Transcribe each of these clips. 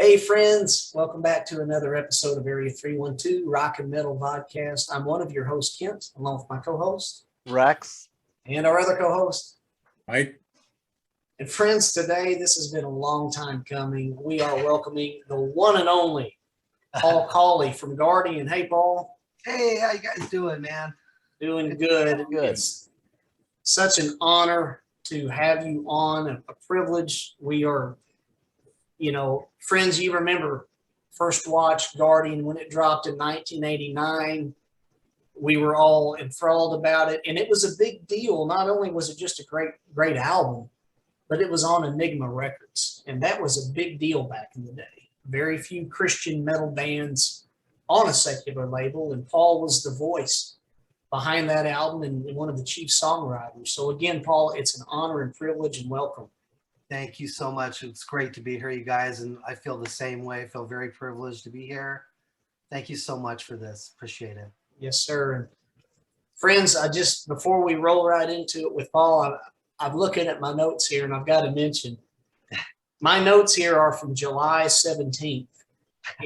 Hey friends, welcome back to another episode of Area 312 Rock and Metal Podcast. I'm one of your hosts, Kent, along with my co-host, Rex, and our other co-host, Mike. And friends, today, this has been a long time coming. We are welcoming the one and only Paul Cawley from Guardian. Hey, Paul. Hey, how you guys doing, man? Doing good. Good. It's such an honor to have you on, a privilege. We are, friends, you remember first watch Guardian when it dropped in 1989. We were all enthralled about it, and it was a big deal. Not only was it just a great album, but it was on Enigma Records, and that was a big deal back in the day. Very few Christian metal bands on a secular label, and Paul was the voice behind that album and one of the chief songwriters. So again, Paul, it's an honor and privilege, and welcome. Thank you so much. It's great to be here, you guys, and I feel the same way. I feel very privileged to be here. Thank you so much for this. Appreciate it. Yes, sir. And friends, before we roll right into it with Paul, I'm looking at my notes here, and I've got to mention, my notes here are from July 17th,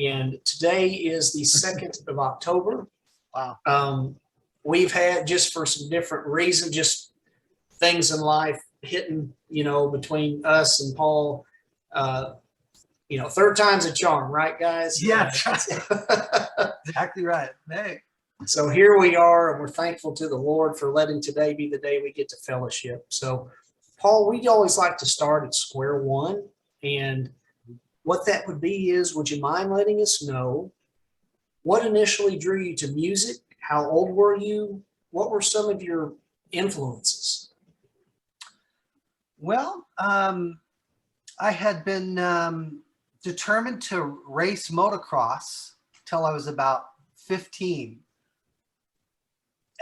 and today is the 2nd of October. Wow. We've had, just for some different reasons, just things in life hitting, between us and Paul, third time's a charm, right, guys? Yeah, exactly right. Hey. So here we are, and we're thankful to the Lord for letting today be the day we get to fellowship. So, Paul, we always like to start at square one, and what that would be is, would you mind letting us know what initially drew you to music? How old were you? What were some of your influences? Well, I had been determined to race motocross till I was about 15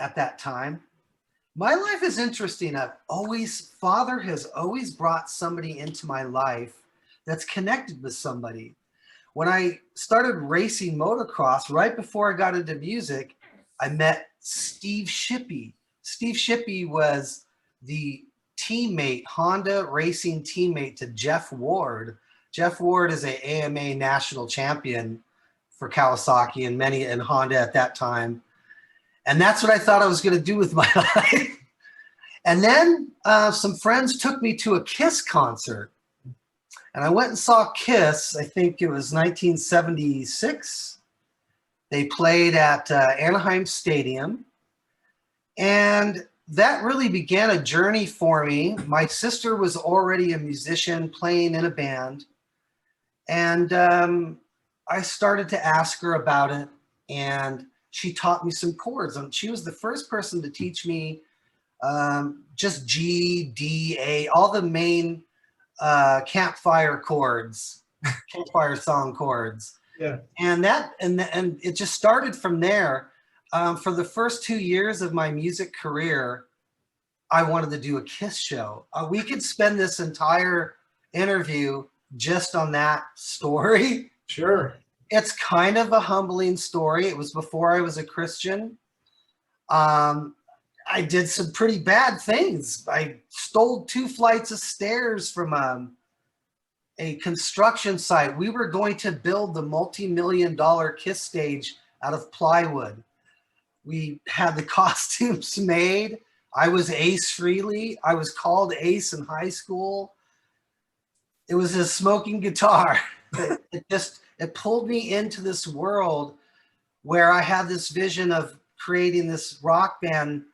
at that time. My life is interesting. Father has always brought somebody into my life that's connected with somebody. When I started racing motocross, right before I got into music, I met Steve Shippey. Steve Shippey was the Honda racing teammate to Jeff Ward. Jeff Ward is an AMA national champion for Kawasaki and Honda at that time. And that's what I thought I was going to do with my life. And then some friends took me to a Kiss concert. And I went and saw Kiss, I think it was 1976. They played at Anaheim Stadium. And that really began a journey for me. My sister was already a musician playing in a band. And I started to ask her about it. And she taught me some chords. And she was the first person to teach me just G, D, A, all the main campfire chords, campfire song chords. Yeah. And it just started from there. For the first 2 years of my music career, I wanted to do a Kiss show. We could spend this entire interview just on that story. Sure. It's kind of a humbling story. It was before I was a Christian. I did some pretty bad things. I stole 2 flights of stairs from a construction site. We were going to build the multi-million-dollar Kiss stage out of plywood. We had the costumes made. I was Ace Frehley. I was called Ace in high school. It was a smoking guitar. It pulled me into this world where I had this vision of creating this rock band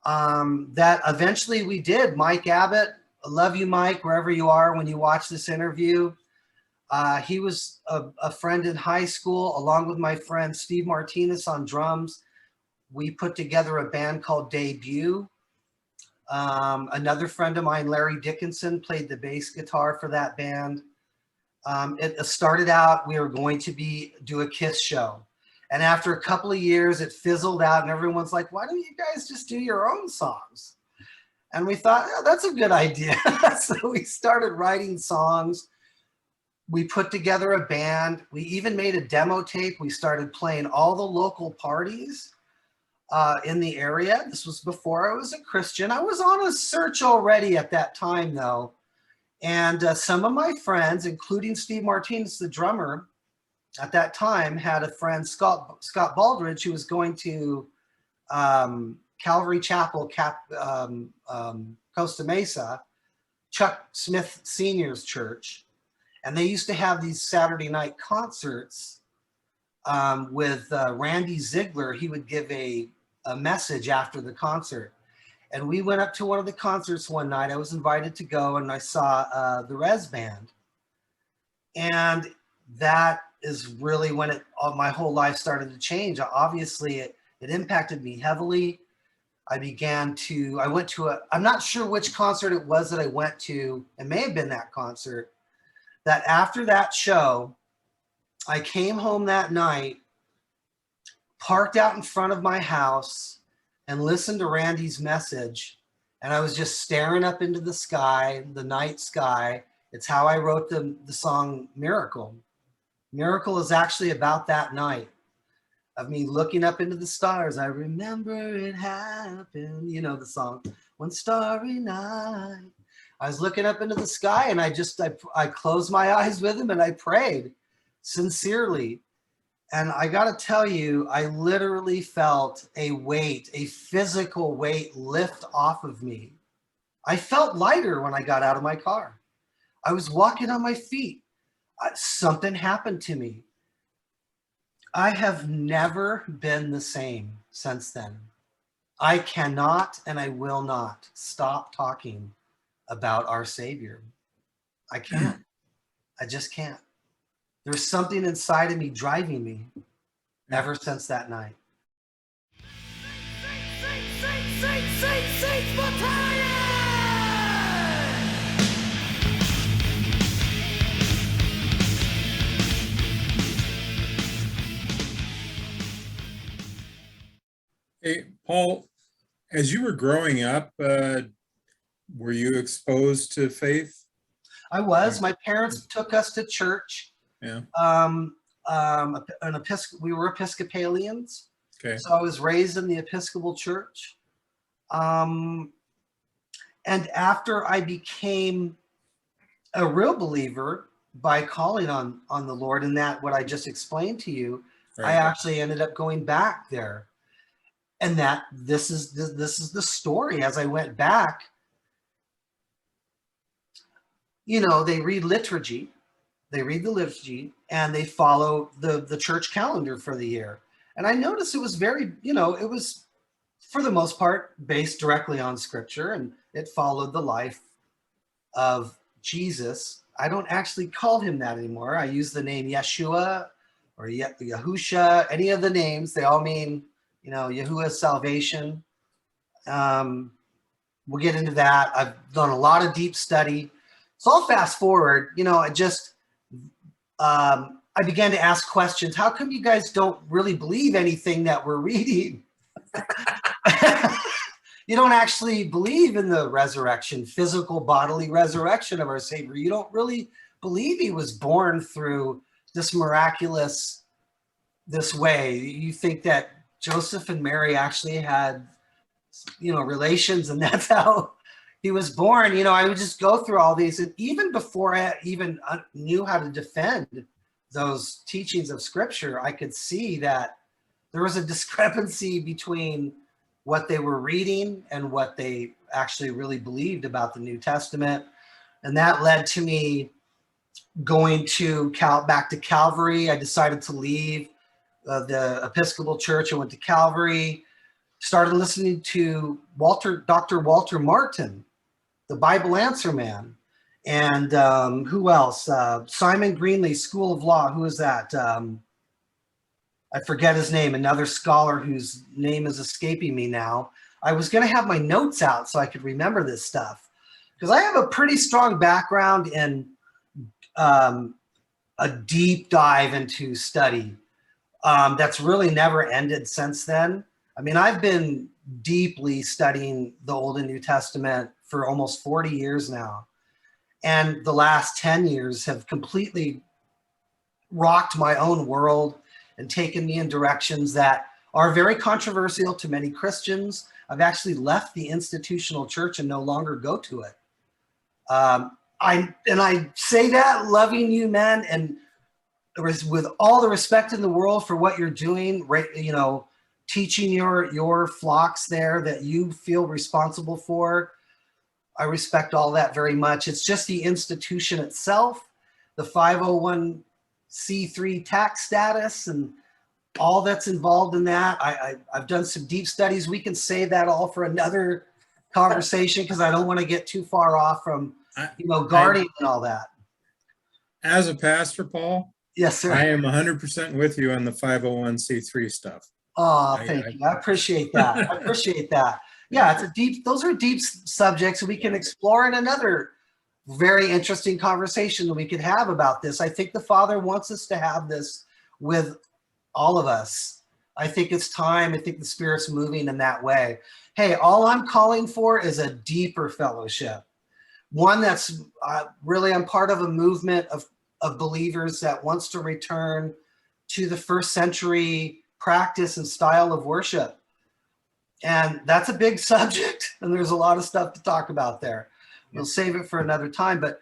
that eventually we did. Mike Abbott, I love you, Mike, wherever you are when you watch this interview. He was a friend in high school, along with my friend Steve Martinez on drums. We put together a band called Debut. Another friend of mine, Larry Dickinson, played the bass guitar for that band. It started out, we were going to do a Kiss show. And after a couple of years, it fizzled out and everyone's like, why don't you guys just do your own songs? And we thought, oh, that's a good idea. So we started writing songs. We put together a band. We even made a demo tape. We started playing all the local parties in the area. This was before I was a Christian. I was on a search already at that time, though. And some of my friends, including Steve Martinez, the drummer, at that time had a friend, Scott Baldridge, who was going to Calvary Chapel, Costa Mesa, Chuck Smith Sr.'s church. And they used to have these Saturday night concerts with Randy Ziegler. He would give a message after the concert. And we went up to one of the concerts one night. I was invited to go, and I saw the Rez Band. And that is really when my whole life started to change. Obviously, it impacted me heavily. I went to I'm not sure which concert it was that I went to. It may have been that concert. That after that show, I came home that night, parked out in front of my house, and listened to Randy's message. And I was just staring up into the sky, the night sky. It's how I wrote the song Miracle. Miracle is actually about that night of me looking up into the stars. I remember it happened, you know the song, one starry night. I was looking up into the sky, and I closed my eyes with him, and I prayed sincerely. And I got to tell you, I literally felt a weight, a physical weight lift off of me. I felt lighter when I got out of my car. I was walking on my feet. Something happened to me. I have never been the same since then. I cannot and I will not stop talking about our Savior. I can't. I just can't. There's something inside of me driving me ever since that night. Hey, Paul, as you were growing up, were you exposed to faith? I was. My parents took us to church. Yeah. We were Episcopalians. Okay. So I was raised in the Episcopal Church. And after I became a real believer by calling on the Lord, and that what I just explained to you, Right. I actually ended up going back there. And that this is the story. As I went back, you know, they read the liturgy, and they follow the church calendar for the year. And I noticed it was very, you know, it was for the most part based directly on scripture, and it followed the life of Jesus. I don't actually call him that anymore. I use the name Yeshua or Yahusha, any of the names. They all mean, you know, Yahuwah's salvation. We'll get into that. I've done a lot of deep study. So I'll fast forward. You know, I began to ask questions. How come you guys don't really believe anything that we're reading? You don't actually believe in the resurrection, physical bodily resurrection of our Savior. You don't really believe he was born through this miraculous, this way. You think that Joseph and Mary actually had, you know, relations, and that's how he was born. You know, I would just go through all these, and even before I even knew how to defend those teachings of scripture, I could see that there was a discrepancy between what they were reading and what they actually really believed about the New Testament. And that led to me going to back to Calvary. I decided to leave the Episcopal Church. I went to Calvary, started listening to Dr. Walter Martin, the Bible Answer Man. And who else? Simon Greenley, School of Law. Who is that? I forget his name. Another scholar whose name is escaping me now. I was going to have my notes out so I could remember this stuff, because I have a pretty strong background in a deep dive into study that's really never ended since then. I mean, I've been deeply studying the Old and New Testament for almost 40 years now. And the last 10 years have completely rocked my own world and taken me in directions that are very controversial to many Christians. I've actually left the institutional church and no longer go to it. I say that loving you, man, and with all the respect in the world for what you're doing, right? You know, teaching your flocks there that you feel responsible for. I respect all that very much. It's just the institution itself, the 501c3 tax status, and all that's involved in that. I've done some deep studies. We can save that all for another conversation because I don't want to get too far off from, Guardian and all that. As a pastor, Paul, Yes, sir. I am 100% with you on the 501c3 stuff. Oh, thank you. I appreciate that. I appreciate that. Yeah, those are deep subjects we can explore in another very interesting conversation that we could have about this. I think the Father wants us to have this with all of us. I think it's time. I think the Spirit's moving in that way. Hey, all I'm calling for is a deeper fellowship. One that's really, I'm part of a movement of believers that wants to return to the first century practice and style of worship. And that's a big subject, and there's a lot of stuff to talk about there. We'll save it for another time. But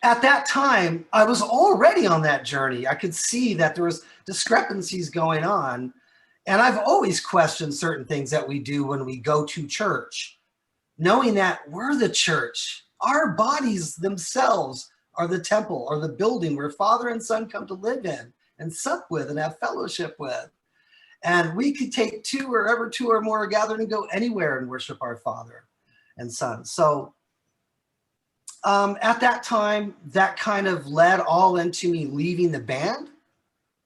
at that time, I was already on that journey. I could see that there was discrepancies going on. And I've always questioned certain things that we do when we go to church, knowing that we're the church. Our bodies themselves are the temple or the building where Father and Son come to live in and sup with and have fellowship with. And we could take two or more are gathered and go anywhere and worship our Father and Son. So at that time, that kind of led all into me leaving the band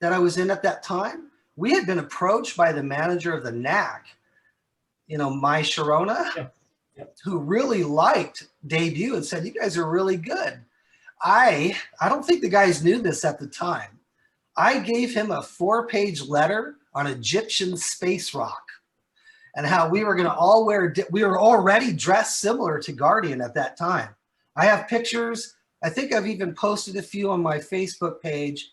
that I was in at that time. We had been approached by the manager of the NAC, Mai Sharona, who really liked Debut and said, "You guys are really good." I don't think the guys knew this at the time. I gave him a 4-page letter on Egyptian space rock and how we were going to we were already dressed similar to Guardian at that time. I have pictures. I think I've even posted a few on my Facebook page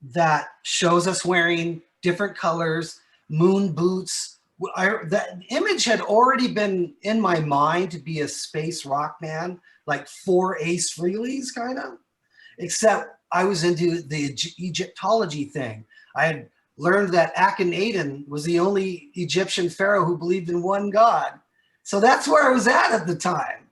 that shows us wearing different colors, moon boots. That image had already been in my mind to be a space rock man, like 4 Ace Frehley's kind of, except I was into the Egyptology thing. I had learned that Akhenaten was the only Egyptian pharaoh who believed in one God. So that's where I was at the time.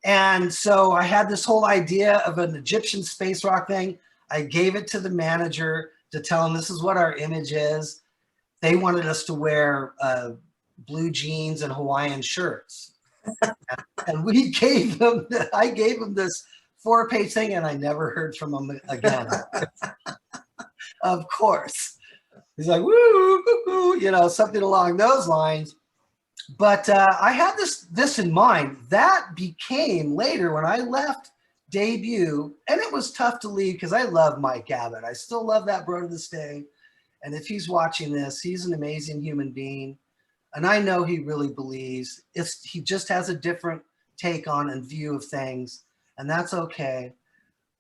And so I had this whole idea of an Egyptian space rock thing. I gave it to the manager to tell him this is what our image is. They wanted us to wear blue jeans and Hawaiian shirts. And I gave him this 4-page thing, and I never heard from him again. Of course. He's like, woo, woo, woo, something along those lines. But I had this in mind. That became later when I left Debut, and it was tough to leave because I love Mike Abbott. I still love that bro to this day. And if he's watching this, he's an amazing human being. And I know he really believes. He just has a different take on and view of things. And that's okay.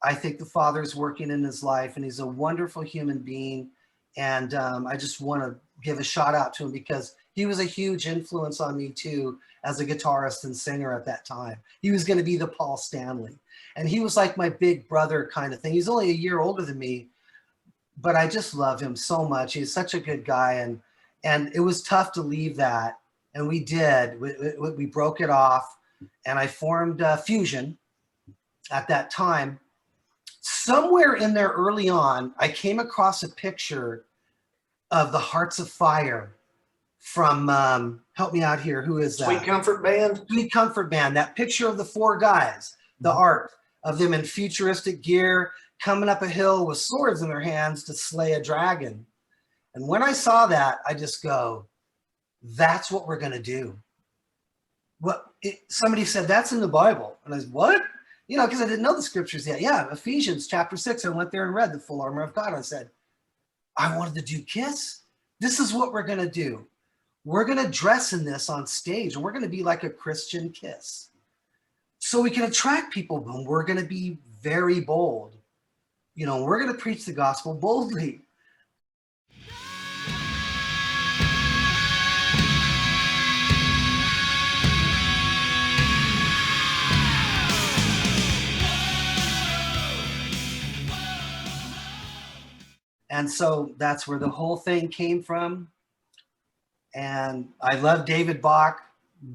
I think the Father's working in his life, and he's a wonderful human being. And I just want to give a shout out to him because he was a huge influence on me too, as a guitarist and singer at that time. He was going to be the Paul Stanley. And he was like my big brother kind of thing. He's only a year older than me, but I just love him so much. He's such a good guy. And it was tough to leave that. And we did. We broke it off. And I formed Fusion at that time. Somewhere in there early on, I came across a picture of the Hearts of Fire from, help me out here, who is that? Sweet Comfort Band. Sweet Comfort Band. That picture of the 4 guys, the art of them in futuristic gear, coming up a hill with swords in their hands to slay a dragon. And when I saw that, I just go, that's what we're going to do. Somebody said, that's in the Bible. And I said, what? Because I didn't know the scriptures yet. Yeah, Ephesians chapter 6. I went there and read the full armor of God. I said, I wanted to do Kiss. This is what we're going to do. We're going to dress in this on stage, and we're going to be like a Christian Kiss. So we can attract people, but we're going to be very bold. We're going to preach the gospel boldly. And so that's where the whole thing came from. And I love David Bach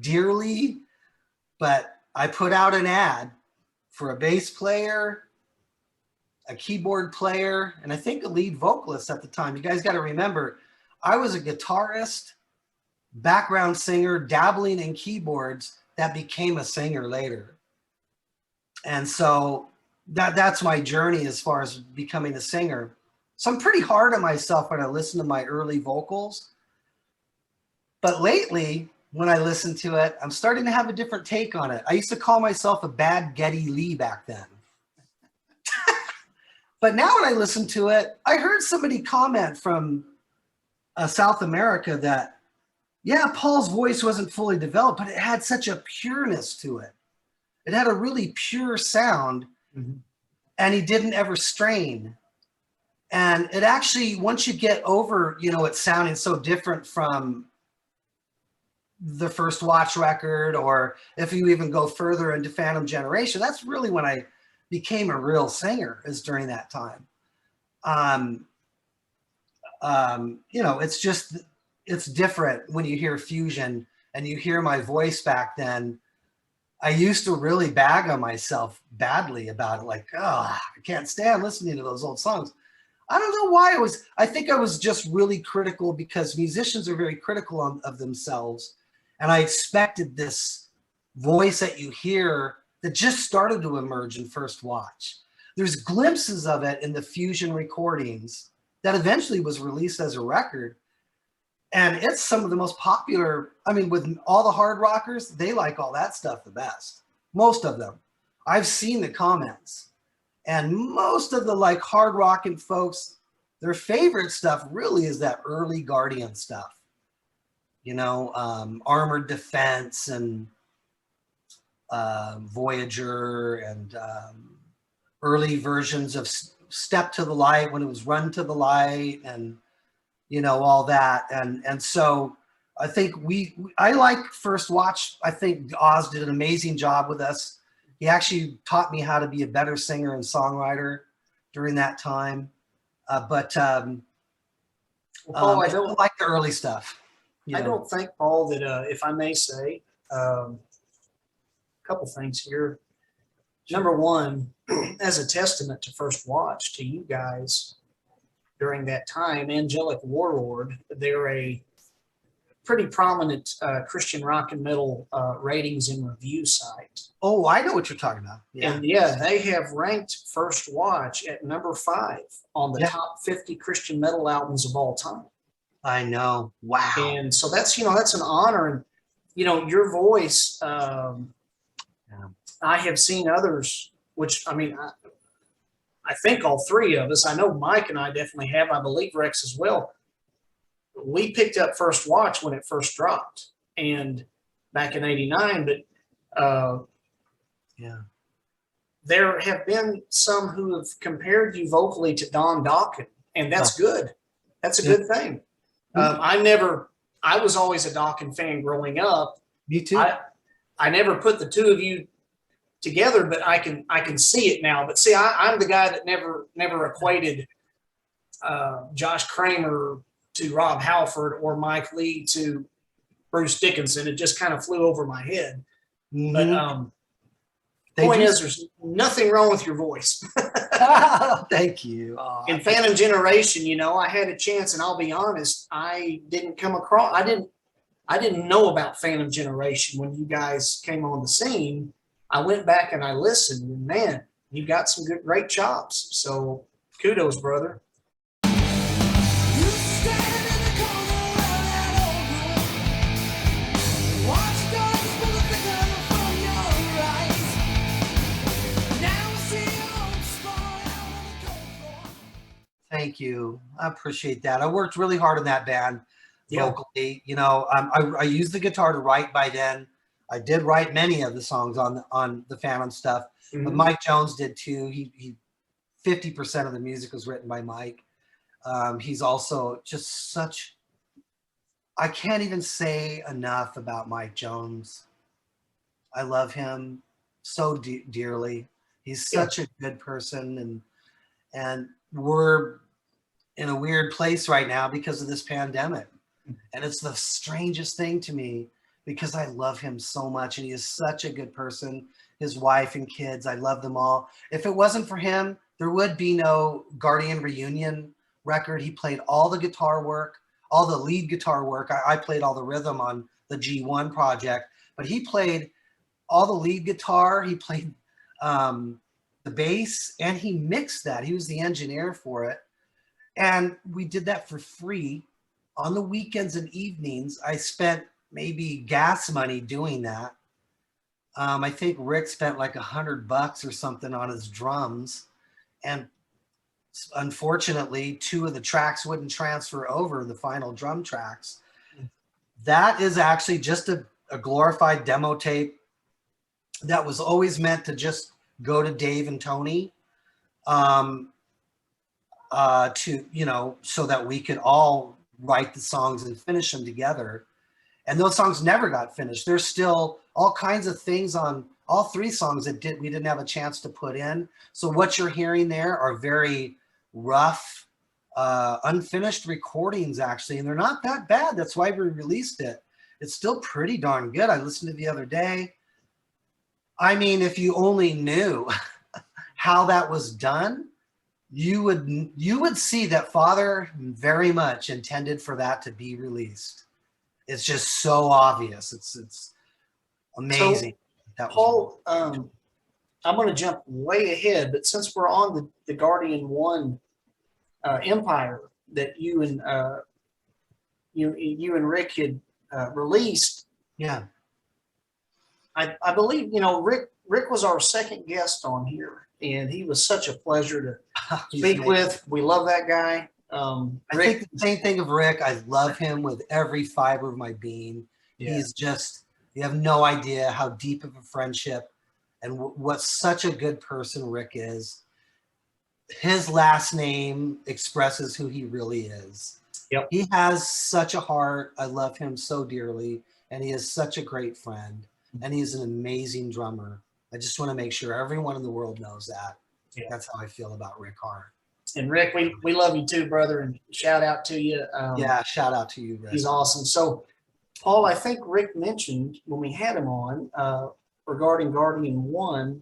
dearly, but I put out an ad for a bass player, a keyboard player, and I think a lead vocalist at the time. You guys got to remember, I was a guitarist, background singer, dabbling in keyboards that became a singer later. And so that's my journey as far as becoming a singer. So I'm pretty hard on myself when I listen to my early vocals. But lately, when I listen to it, I'm starting to have a different take on it. I used to call myself a bad Geddy Lee back then. But now when I listen to it, I heard somebody comment from South America that, yeah, Paul's voice wasn't fully developed, but it had such a pureness to it. It had a really pure sound, and he didn't ever strain. And it actually, once you get over, you know, it sounding so different from the First Watch record, or if you even go further into Phantom Generation, that's really when I became a real singer, is during that time. You know, it's just, it's different when you hear fusion and you hear my voice back then. I used to really bag on myself badly about it, like, oh, I can't stand listening to those old songs. I don't know why. I think I was just really critical, because musicians are very critical of themselves. And I expected this voice that you hear that just started to emerge in First Watch. There's glimpses of it in the fusion recordings that eventually was released as a record. And it's some of the most popular. I mean, with all the hard rockers, they like all that stuff the best. Most of them. I've seen the comments. And most of the like hard rocking folks, their favorite stuff really is that early Guardian stuff. You know, Armored Defense and Voyager, and early versions of Step to the Light when it was Run to the Light, and, you know, all that. And so I think I like First Watch. I think Oz did an amazing job with us. He actually taught me how to be a better singer and songwriter during that time. Paul, I don't like the early stuff. I don't think, Paul, that if I may say, a couple things here. Number one, as a testament to First Watch, to you guys during that time, Angelic Warlord, they're a pretty prominent Christian rock and metal ratings and review site. Oh, I know what you're talking about. Yeah. And yeah, they have ranked First Watch at number 5 on the top 50 Christian metal albums of all time. I know. Wow. And so that's, you know, that's an honor. And, you know, your voice, I have seen others, which, I mean, I think all three of us, I know Mike and I definitely have, I believe Rex as well. We picked up First Watch when it first dropped, and back in '89, but there have been some who have compared you vocally to Don Dokken, and that's good. That's a good thing. I was always a Dokken fan growing up. Me too. I never put the two of you together, but I can see it now. But see, I'm the guy that never equated Josh Kramer to Rob Halford or Mike Lee to Bruce Dickinson. It just kind of flew over my head. But point is, there's nothing wrong with your voice. Thank you. In Phantom Generation, you know, I had a chance, and I'll be honest, I didn't know about Phantom Generation when you guys came on the scene. I went back and I listened, and man, you got some great chops. So kudos, brother. Thank you. I appreciate that. I worked really hard on that band vocally. You know, I used the guitar to write by then. I did write many of the songs on the Phantom stuff, but Mike Jones did too. He 50% of the music was written by Mike. He's also just such, I can't even say enough about Mike Jones. I love him so dearly. He's such a good person, and we're in a weird place right now because of this pandemic. And it's the strangest thing to me because I love him so much and he is such a good person. His wife and kids, I love them all. If it wasn't for him, there would be no Guardian Reunion record. He played all the guitar work, all the lead guitar work. I played all the rhythm on the G1 project, but he played all the lead guitar. He played the bass and he mixed that. He was the engineer for it. And we did that for free on the weekends and evenings. I spent maybe gas money doing that. I think Rick spent like $100 or something on his drums. And unfortunately, 2 of the tracks wouldn't transfer over, the final drum tracks. That is actually just a glorified demo tape that was always meant to just go to Dave and Tony to, you know, so that we could all write the songs and finish them together. And those songs never got finished. There's still all kinds of things on all 3 songs that we didn't have a chance to put in. So what you're hearing there are very rough, unfinished recordings actually, and they're not that bad. That's why we released it. It's still pretty darn good. I listened to it the other day. I mean, if you only knew how that was done, you would see that Father very much intended for that to be released. It's just so obvious. It's amazing. So, Paul, I'm going to jump way ahead, but since we're on the Guardian1 empire that you and Rick had released, yeah, I believe, you know, Rick was our second guest on here, and he was such a pleasure to speak with. We love that guy. I think the same thing of Rick. I love him with every fiber of my being. Yeah. He's just, you have no idea how deep of a friendship and what such a good person Rick is. His last name expresses who he really is. Yep. He has such a heart. I love him so dearly, and he is such a great friend, and he's an amazing drummer. I just want to make sure everyone in the world knows that. Yeah. That's how I feel about Rick Hart. And Rick, we love you too, brother, and shout out to you. Yeah, shout out to you, Rick. He's awesome. So, Paul, I think Rick mentioned when we had him on regarding Guardian1,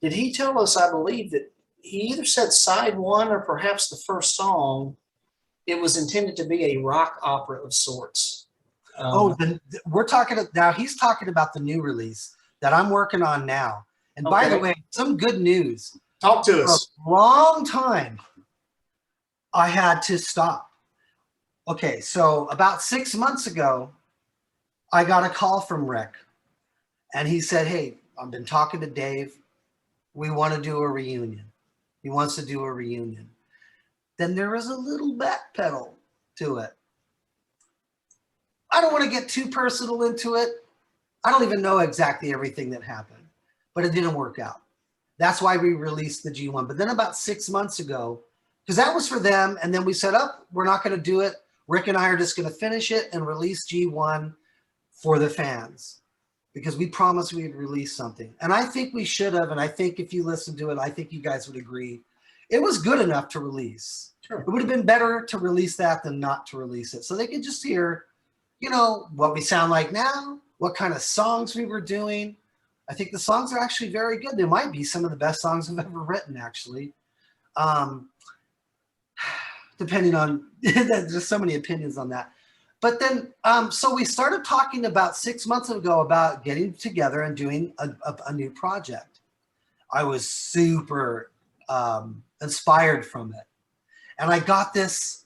did he tell us, I believe, that he either said side 1 or perhaps the first song, it was intended to be a rock opera of sorts? We're talking now, he's talking about the new release that I'm working on now. And by the way, some good news. Talk to us. For a long time, I had to stop. Okay, so about 6 months ago, I got a call from Rick, and he said, hey, I've been talking to Dave. We want to do a reunion. He wants to do a reunion. Then there was a little backpedal to it. I don't want to get too personal into it. I don't even know exactly everything that happened, but it didn't work out. That's why we released the G1. But then about 6 months ago, because that was for them, and then we said, we're not going to do it. Rick and I are just going to finish it and release G1 for the fans, because we promised we'd release something. And I think we should have, and I think if you listen to it, I think you guys would agree. It was good enough to release. Sure. It would have been better to release that than not to release it. So they could just hear, you know, what we sound like now, what kind of songs we were doing. I think the songs are actually very good. They might be some of the best songs I've ever written, actually. Depending on, there's so many opinions on that. But then, so we started talking about 6 months ago about getting together and doing a new project. I was super inspired from it. And I got this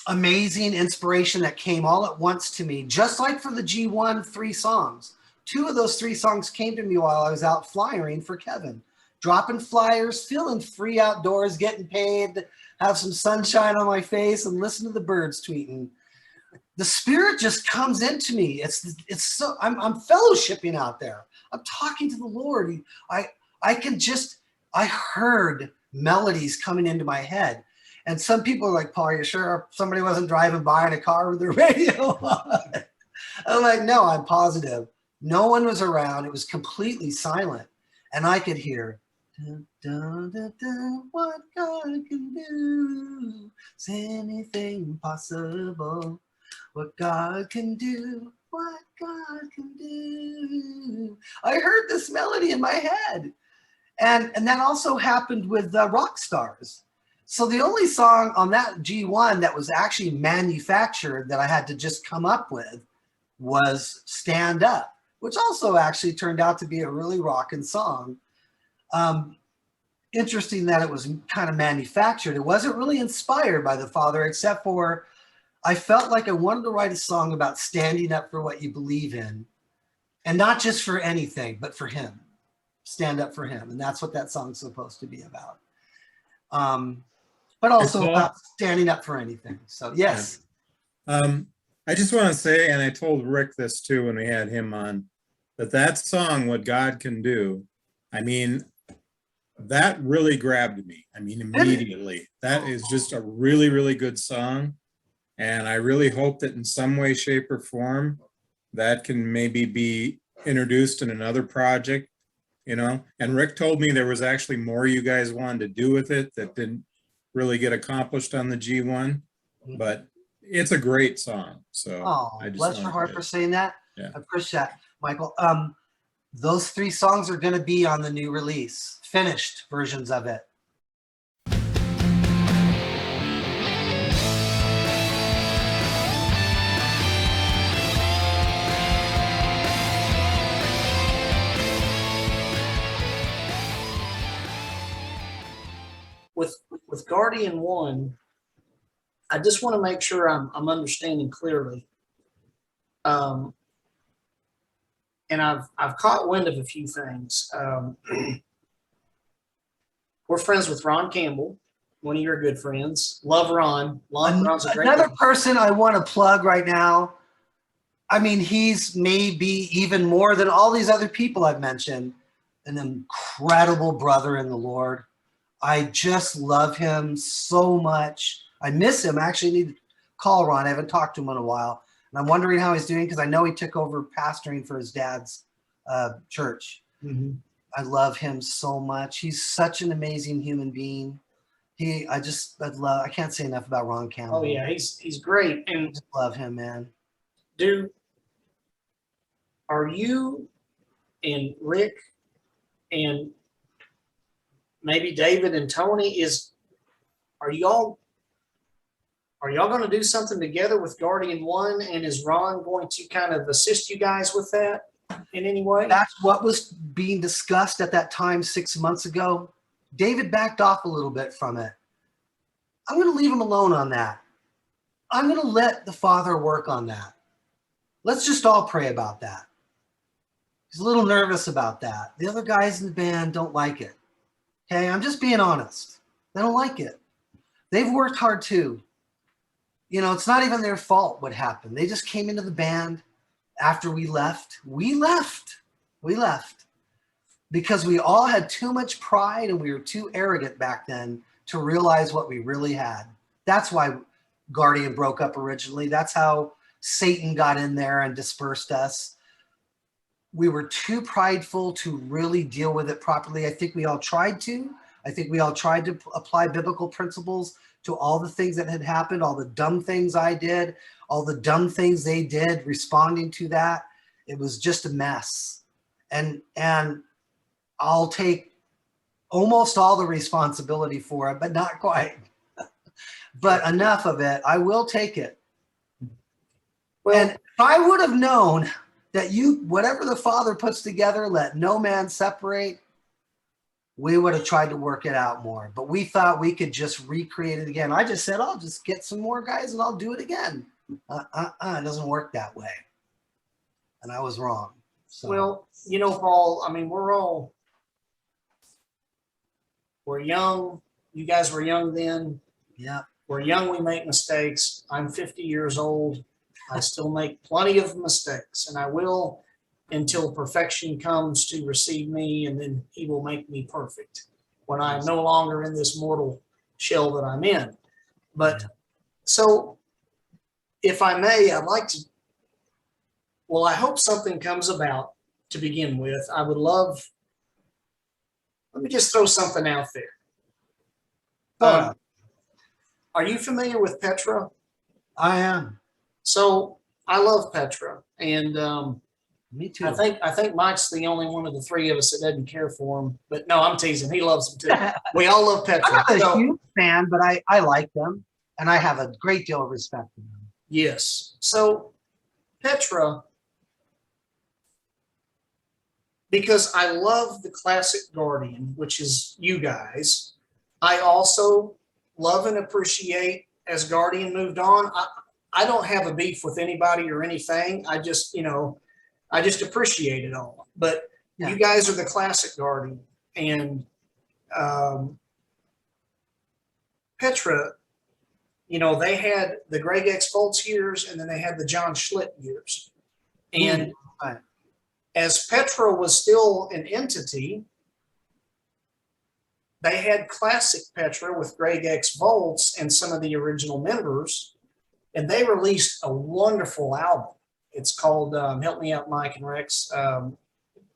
amazing inspiration that came all at once to me, just like for the G1 3 songs. 2 of those 3 songs came to me while I was out flyering for Kevin, dropping flyers, feeling free outdoors, getting paid, have some sunshine on my face, and listen to the birds tweeting. The Spirit just comes into me. It's so I'm fellowshipping out there. I'm talking to the Lord. I heard melodies coming into my head. And some people are like, Paul, are you sure somebody wasn't driving by in a car with their radio on? I'm like, no, I'm positive. No one was around. It was completely silent. And I could hear, dun, dun, dun, dun, what God can do. Is anything possible? What God can do, what God can do. I heard this melody in my head. And that also happened with Rock Stars. So the only song on that G1 that was actually manufactured that I had to just come up with was Stand Up, which also actually turned out to be a really rocking song. Interesting that it was kind of manufactured. It wasn't really inspired by the Father, except for I felt like I wanted to write a song about standing up for what you believe in, and not just for anything, but for him. Stand up for him. And that's what that song's supposed to be about. But also about standing up for anything. So yes. I just want to say, and I told Rick this too when we had him on, that song, What God Can Do, I mean, that really grabbed me. I mean, immediately. That is just a really, really good song. And I really hope that in some way, shape, or form, that can maybe be introduced in another project, you know? And Rick told me there was actually more you guys wanted to do with it that didn't really get accomplished on the G1, but it's a great song. So I just bless your heart for saying that. Yeah. I appreciate that, Michael. Those 3 songs are going to be on the new release, finished versions of it. With Guardian1, I just want to make sure I'm understanding clearly. And I've caught wind of a few things. We're friends with Ron Campbell, one of your good friends. Love Ron. Ron's a great Another guy. person I want to plug right now. I mean, he's maybe even more than all these other people I've mentioned, an incredible brother in the Lord. I just love him so much. I miss him. I actually need to call Ron. I haven't talked to him in a while. And I'm wondering how he's doing because I know he took over pastoring for his dad's church. Mm-hmm. I love him so much. He's such an amazing human being. I can't say enough about Ron Campbell. Oh yeah, he's great. I And just love him, man. Are you and Rick and maybe David and Tony, are y'all going to do something together with Guardian1? And is Ron going to kind of assist you guys with that in any way? That's what was being discussed at that time 6 months ago. David backed off a little bit from it. I'm going to leave him alone on that. I'm going to let the Father work on that. Let's just all pray about that. He's a little nervous about that. The other guys in the band don't like it. Okay, I'm just being honest. They don't like it. They've worked hard too. You know, it's not even their fault what happened. They just came into the band after we left. We left because we all had too much pride and we were too arrogant back then to realize what we really had. That's why Guardian broke up originally. That's how Satan got in there and dispersed us. We were too prideful to really deal with it properly. I think we all tried to. I think we all tried to apply biblical principles to all the things that had happened, all the dumb things I did, all the dumb things they did, responding to that. It was just a mess. And I'll take almost all the responsibility for it, but not quite. But enough of it. I will take it. Well, And if I would have known that whatever the Father puts together, let no man separate, we would have tried to work it out more. But we thought we could just recreate it again. I just said, I'll just get some more guys and I'll do it again. It doesn't work that way. And I was wrong. So. well, you know, Paul, I mean, we're young. You guys were young then. Yeah. We're young, we make mistakes. I'm 50 years old. I still make plenty of mistakes, and I will until perfection comes to receive me, and then he will make me perfect when I'm no longer in this mortal shell that I'm in. But so if I may, I'd like to, well, I hope something comes about to begin with. I would love, let me just throw something out there. Are you familiar with Petra? I am. So I love Petra, and Me too. I think Mike's the only one of the three of us that doesn't care for him. But no, I'm teasing. He loves them too. We all love I'm Petra. not a So, huge fan, but I like them, and I have a great deal of respect for them. yes. So Petra, because I love the classic Guardian, which is you guys. I also love and appreciate as Guardian moved on. I don't have a beef with anybody or anything. I just, I just appreciate it all. But Yeah. you guys are the classic Guardian, and Petra, they had the Greg X Foltz years, and then they had the John Schlitt years. And Right. as Petra was still an entity, they had classic Petra with Greg X Volts and some of the original members, and they released a wonderful album. It's called, help me out, Mike and Rex,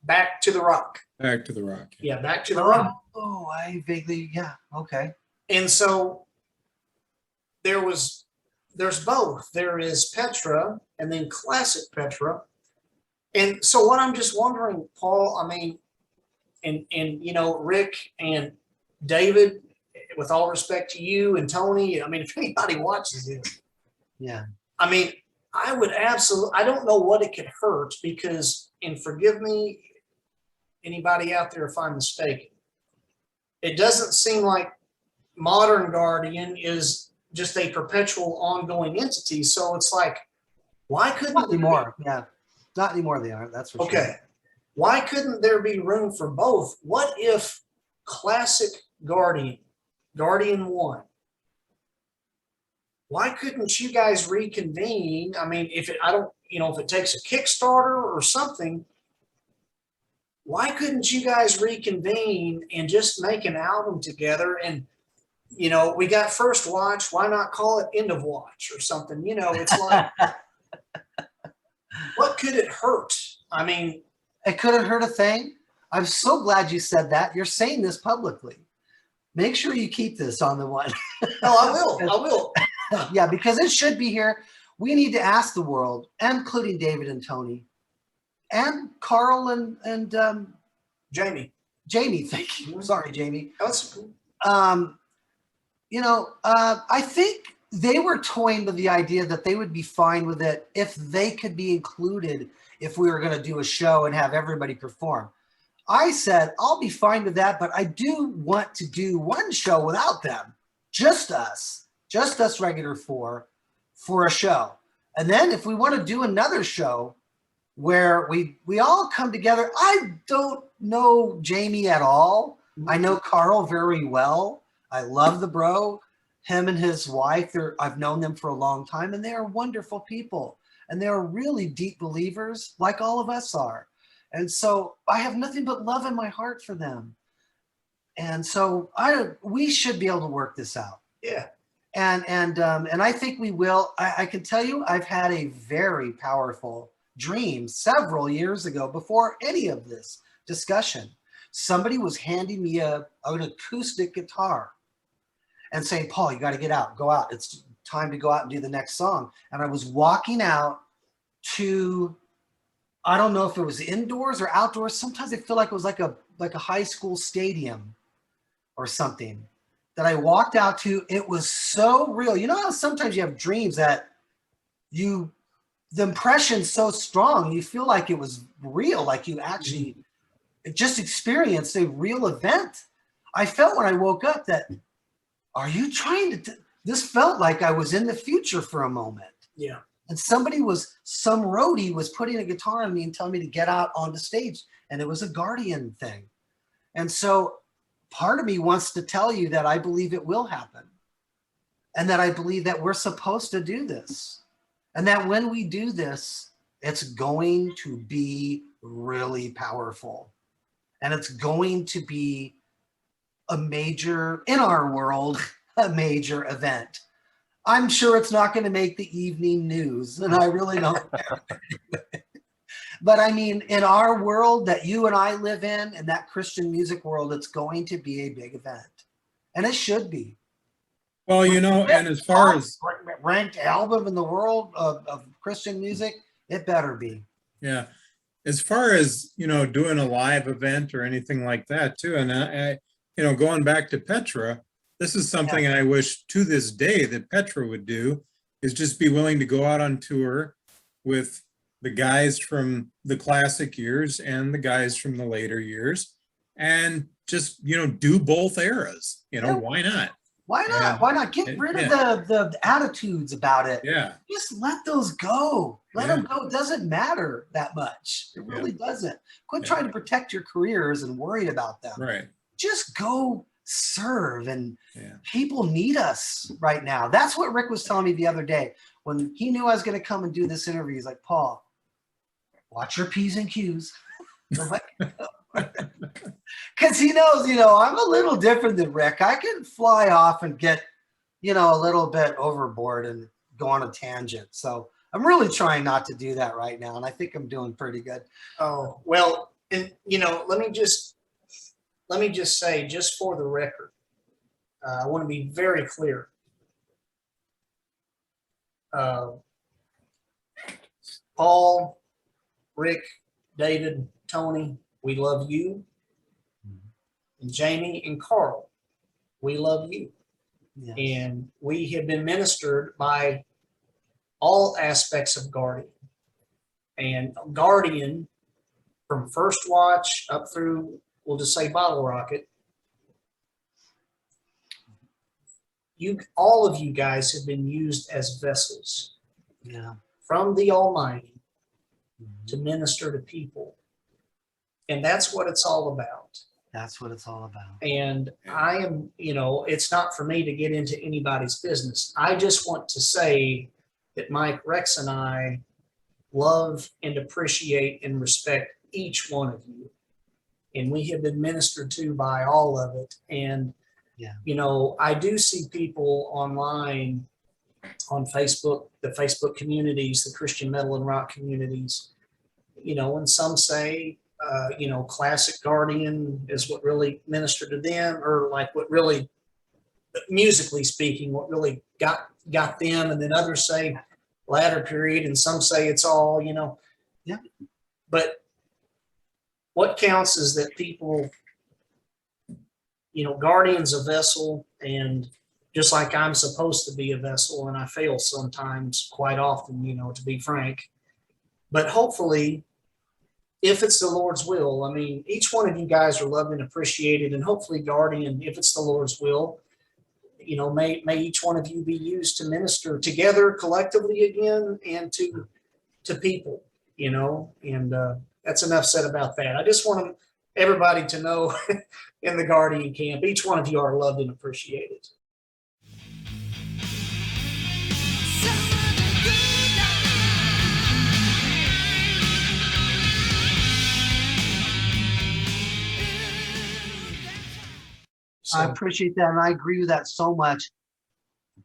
Back to the Rock. Back to the Rock. Yeah, Back to the Rock. Oh, I vaguely, yeah, okay. And so there's both. There is Petra and then classic Petra. And so what I'm just wondering, Paul, I mean, and Rick and David, with all respect to you and Tony, I mean, if anybody watches this, Yeah. I mean, I would absolutely, I don't know what it could hurt because, and forgive me, anybody out there if I'm mistaken, it doesn't seem like modern Guardian is just a perpetual ongoing entity. So it's like, why couldn't Not anymore. Yeah. Not anymore they aren't, that's for sure. Okay. Why couldn't there be room for both? What if classic Guardian1, why couldn't you guys reconvene? I mean, if it takes a Kickstarter or something, why couldn't you guys reconvene and just make an album together? And, we got First Watch. Why not call it End of Watch or something? It's like, what could it hurt? I mean, It couldn't hurt a thing. I'm so glad you said that. You're saying this publicly. Make sure you keep this on the one. no, I will. Yeah, because it should be here. We need to ask the world, including David and Tony, and Carl and Jamie. Jamie. Thank you. Sorry, Jamie. That's cool. I think they were toying with the idea that they would be fine with it if they could be included if we were going to do a show and have everybody perform. I said, I'll be fine with that, but I do want to do one show without them, just us regular four for a show. And then if we want to do another show where we all come together, I don't know Jamie at all. I know Carl very well. I love the bro, him and his wife. I've known them for a long time, and they are wonderful people. And they're really deep believers, like all of us are. And so I have nothing but love in my heart for them. And so we should be able to work this out. Yeah. And I think we will. I can tell you, I've had a very powerful dream several years ago before any of this discussion. Somebody was handing me an acoustic guitar and saying, Paul, you got to get out, go out. It's time to go out and do the next song. And I was walking out to, I don't know if it was indoors or outdoors. Sometimes I feel like it was like a high school stadium or something that I walked out to. It was so real. You know how sometimes you have dreams that the impression's so strong, you feel like it was real, like you actually just experienced a real event. I felt when I woke up that, are you trying to, this felt like I was in the future for a moment. Yeah. And some roadie was putting a guitar on me and telling me to get out on the stage. And it was a Guardian thing. And so part of me wants to tell you that I believe it will happen. And that I believe that we're supposed to do this. And that when we do this, it's going to be really powerful. And it's going to be in our world, a major event. I'm sure it's not going to make the evening news, and I really don't care. But I mean, in our world that you and I live in that Christian music world, it's going to be a big event. And it should be. Well, you know, and as far as, ranked album in the world of Christian music, it better be. yeah, as far as, you know, doing a live event or anything like that too, and you know, going back to Petra, this is something I wish to this day that Petra would do, is just be willing to go out on tour with the guys from the classic years and the guys from the later years, and just, you know, do both eras. You know, why not? Why not? Yeah. Why not get rid of the attitudes about it? Yeah. Just let those go. Let Yeah. them go. It doesn't matter that much. It really doesn't. Quit trying to protect your careers and worried about them. Right. Just go serve, and Yeah. people need us right now. That's what Rick was telling me the other day when he knew I was going to come and do this interview. He's like, Paul, watch your P's and Q's. I'm like, because he knows, you know, I'm a little different than Rick. I can fly off and get, you know, a little bit overboard and go on a tangent. So I'm really trying not to do that right now, and I think I'm doing pretty good. Oh, well, and you know, let me just say, just for the record, I want to be very clear. Paul, Rick, David, Tony, we love you. And Jamie and Carl, we love you. Yes. And we have been ministered by all aspects of Guardian. And Guardian, from First Watch up through, we'll just say Bottle Rocket, all of you guys have been used as vessels from the Almighty to minister to people. And that's what it's all about. That's what it's all about. And I am, you know, it's not for me to get into anybody's business. I just want to say that Mike, Rex, and I love and appreciate and respect each one of you. And we have been ministered to by all of it. And, you know, I do see people online on Facebook, the Facebook communities, the Christian metal and rock communities, you know, and some say, you know, classic Guardian is what really ministered to them, or like what really, musically speaking, what really got them. And then others say latter period, and some say it's all, you know. Yeah. But what counts is that people, you know, Guardian's a vessel, and just like I'm supposed to be a vessel, and I fail sometimes, quite often, you know, to be frank. But hopefully, if it's the Lord's will, I mean, each one of you guys are loved and appreciated, and hopefully Guardian, if it's the Lord's will, you know, may each one of you be used to minister together collectively again, and to people, you know, and that's enough said about that. I just want everybody to know in the Guardian camp, each one of you are loved and appreciated. I appreciate that, and I agree with that so much.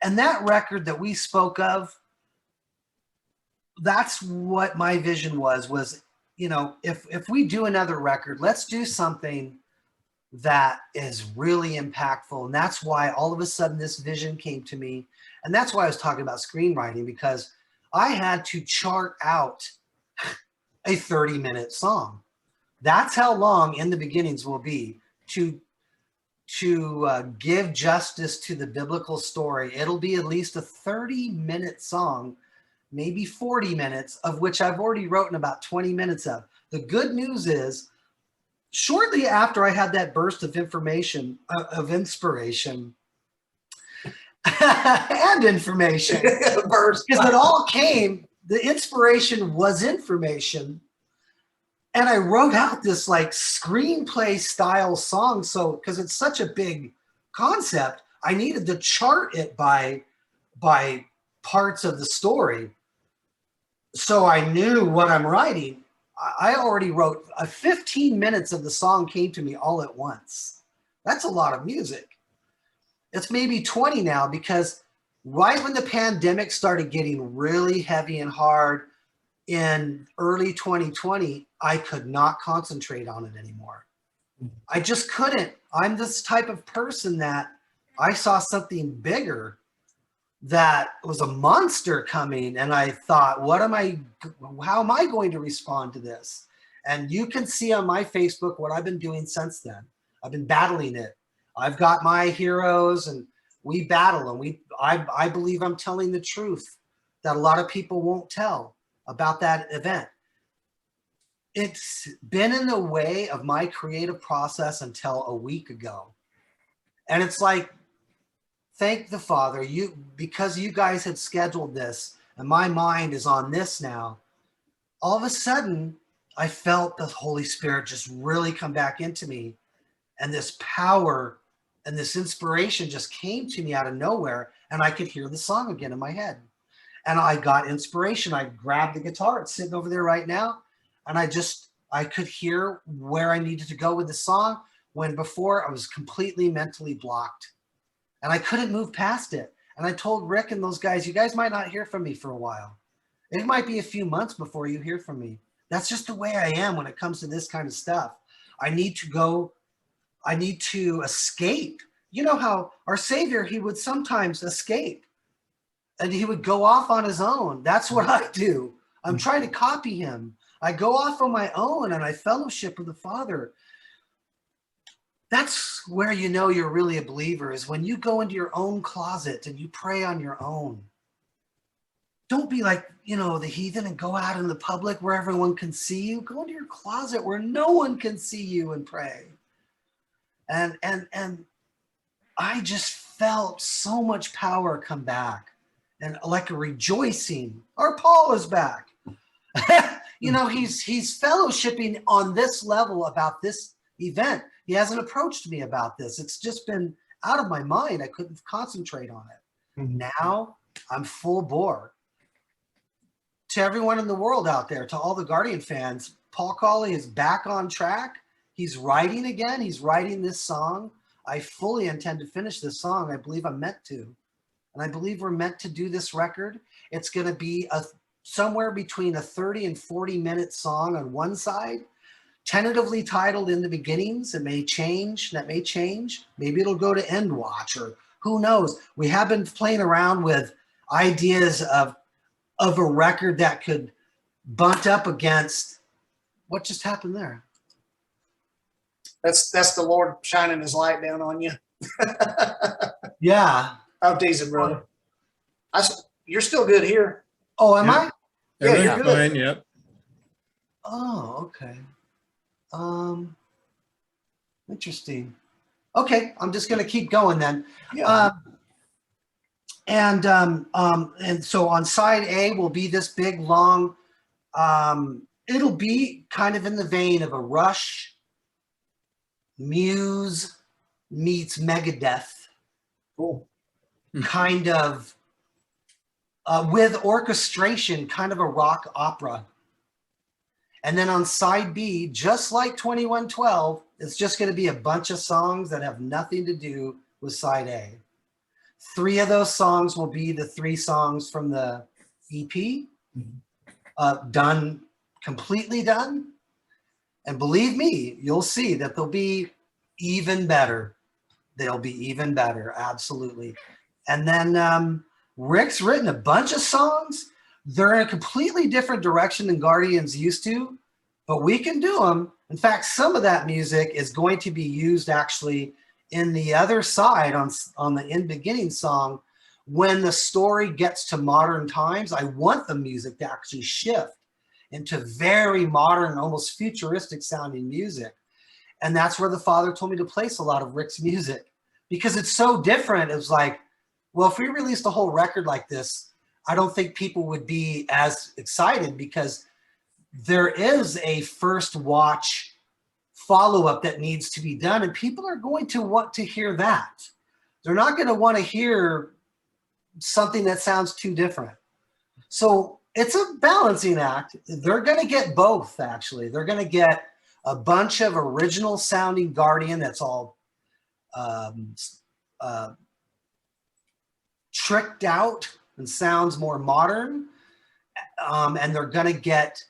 And that record that we spoke of, that's what my vision was, you know, if we do another record, let's do something that is really impactful. And that's why all of a sudden this vision came to me. And that's why I was talking about screenwriting, because I had to chart out a 30-minute song. That's how long In the Beginnings will be to give justice to the biblical story. It'll be at least a 30-minute song, maybe 40 minutes, of which I've already written about 20 minutes of. The good news is, shortly after I had that burst of inspiration, and information, because it all came, the inspiration was information. And I wrote out this like screenplay style song. So, because it's such a big concept, I needed to chart it by parts of the story. So I knew what I'm writing. I already wrote 15 minutes of the song came to me all at once. That's a lot of music. It's maybe 20 now, because right when the pandemic started getting really heavy and hard in early 2020, I could not concentrate on it anymore. I just couldn't. I'm this type of person that I saw something bigger that was a monster coming. And I thought, how am I going to respond to this? And you can see on my Facebook what I've been doing since then. I've been battling it. I've got my heroes and we battle, and I believe I'm telling the truth that a lot of people won't tell about that event. It's been in the way of my creative process until a week ago. And it's like, thank the Father, because you guys had scheduled this and my mind is on this now. All of a sudden, I felt the Holy Spirit just really come back into me. And this power and this inspiration just came to me out of nowhere. And I could hear the song again in my head. And I got inspiration. I grabbed the guitar. It's sitting over there right now. And I could hear where I needed to go with the song, when before I was completely mentally blocked. And I couldn't move past it. And I told Rick and those guys, you guys might not hear from me for a while. It might be a few months before you hear from me. That's just the way I am when it comes to this kind of stuff. I need to escape. You know how our Savior, he would sometimes escape and he would go off on his own. That's what I do. I'm trying to copy him. I go off on my own and I fellowship with the Father. That's where you know you're really a believer, is when you go into your own closet and you pray on your own. Don't be like, the heathen and go out in the public where everyone can see you. Go into your closet where no one can see you and pray. And I just felt so much power come back, and like a rejoicing. Our Paul is back. He's fellowshipping on this level about this event. He hasn't approached me about this. It's just been out of my mind. I couldn't concentrate on it. Mm-hmm. Now I'm full bore. To everyone in the world out there, to all the Guardian fans, Paul Cawley is back on track. He's writing again. He's writing this song. I fully intend to finish this song. I believe I'm meant to. And I believe we're meant to do this record. It's going to be somewhere between a 30 and 40-minute song on one side, tentatively titled In the Beginnings. It may change. That may change. Maybe it'll go to End Watch, or who knows. We have been playing around with ideas of a record that could bunt up against what just happened there. That's the Lord shining his light down on you. Yeah. I'm teasing, brother. You're still good here. Oh, am I? Yeah, you're good. good. Fine, yep. Oh, okay. Interesting. Okay, I'm just going to keep going then. Yeah. And so on side A will be this big, long, it'll be kind of in the vein of a Rush, Muse meets Megadeth. Cool. Kind of, with orchestration, kind of a rock opera. And then on side B, just like 2112, it's just going to be a bunch of songs that have nothing to do with side A. 3 of those songs will be the 3 songs from the EP, completely done. And believe me, you'll see that they'll be even better. They'll be even better, absolutely. And then Rick's written a bunch of songs. They're in a completely different direction than Guardians used to, but we can do them. In fact, some of that music is going to be used actually in the other side on the In Beginning song. When the story gets to modern times, I want the music to actually shift into very modern, almost futuristic sounding music. And that's where the Father told me to place a lot of Rick's music, because it's so different. It was like, well, if we released a whole record like this, I don't think people would be as excited, because there is a first watch follow-up that needs to be done, and people are going to want to hear that. They're not going to want to hear something that sounds too different. So it's a balancing act. They're going to get both, actually. They're going to get a bunch of original sounding Guardian that's all tricked out and sounds more modern. And they're going to get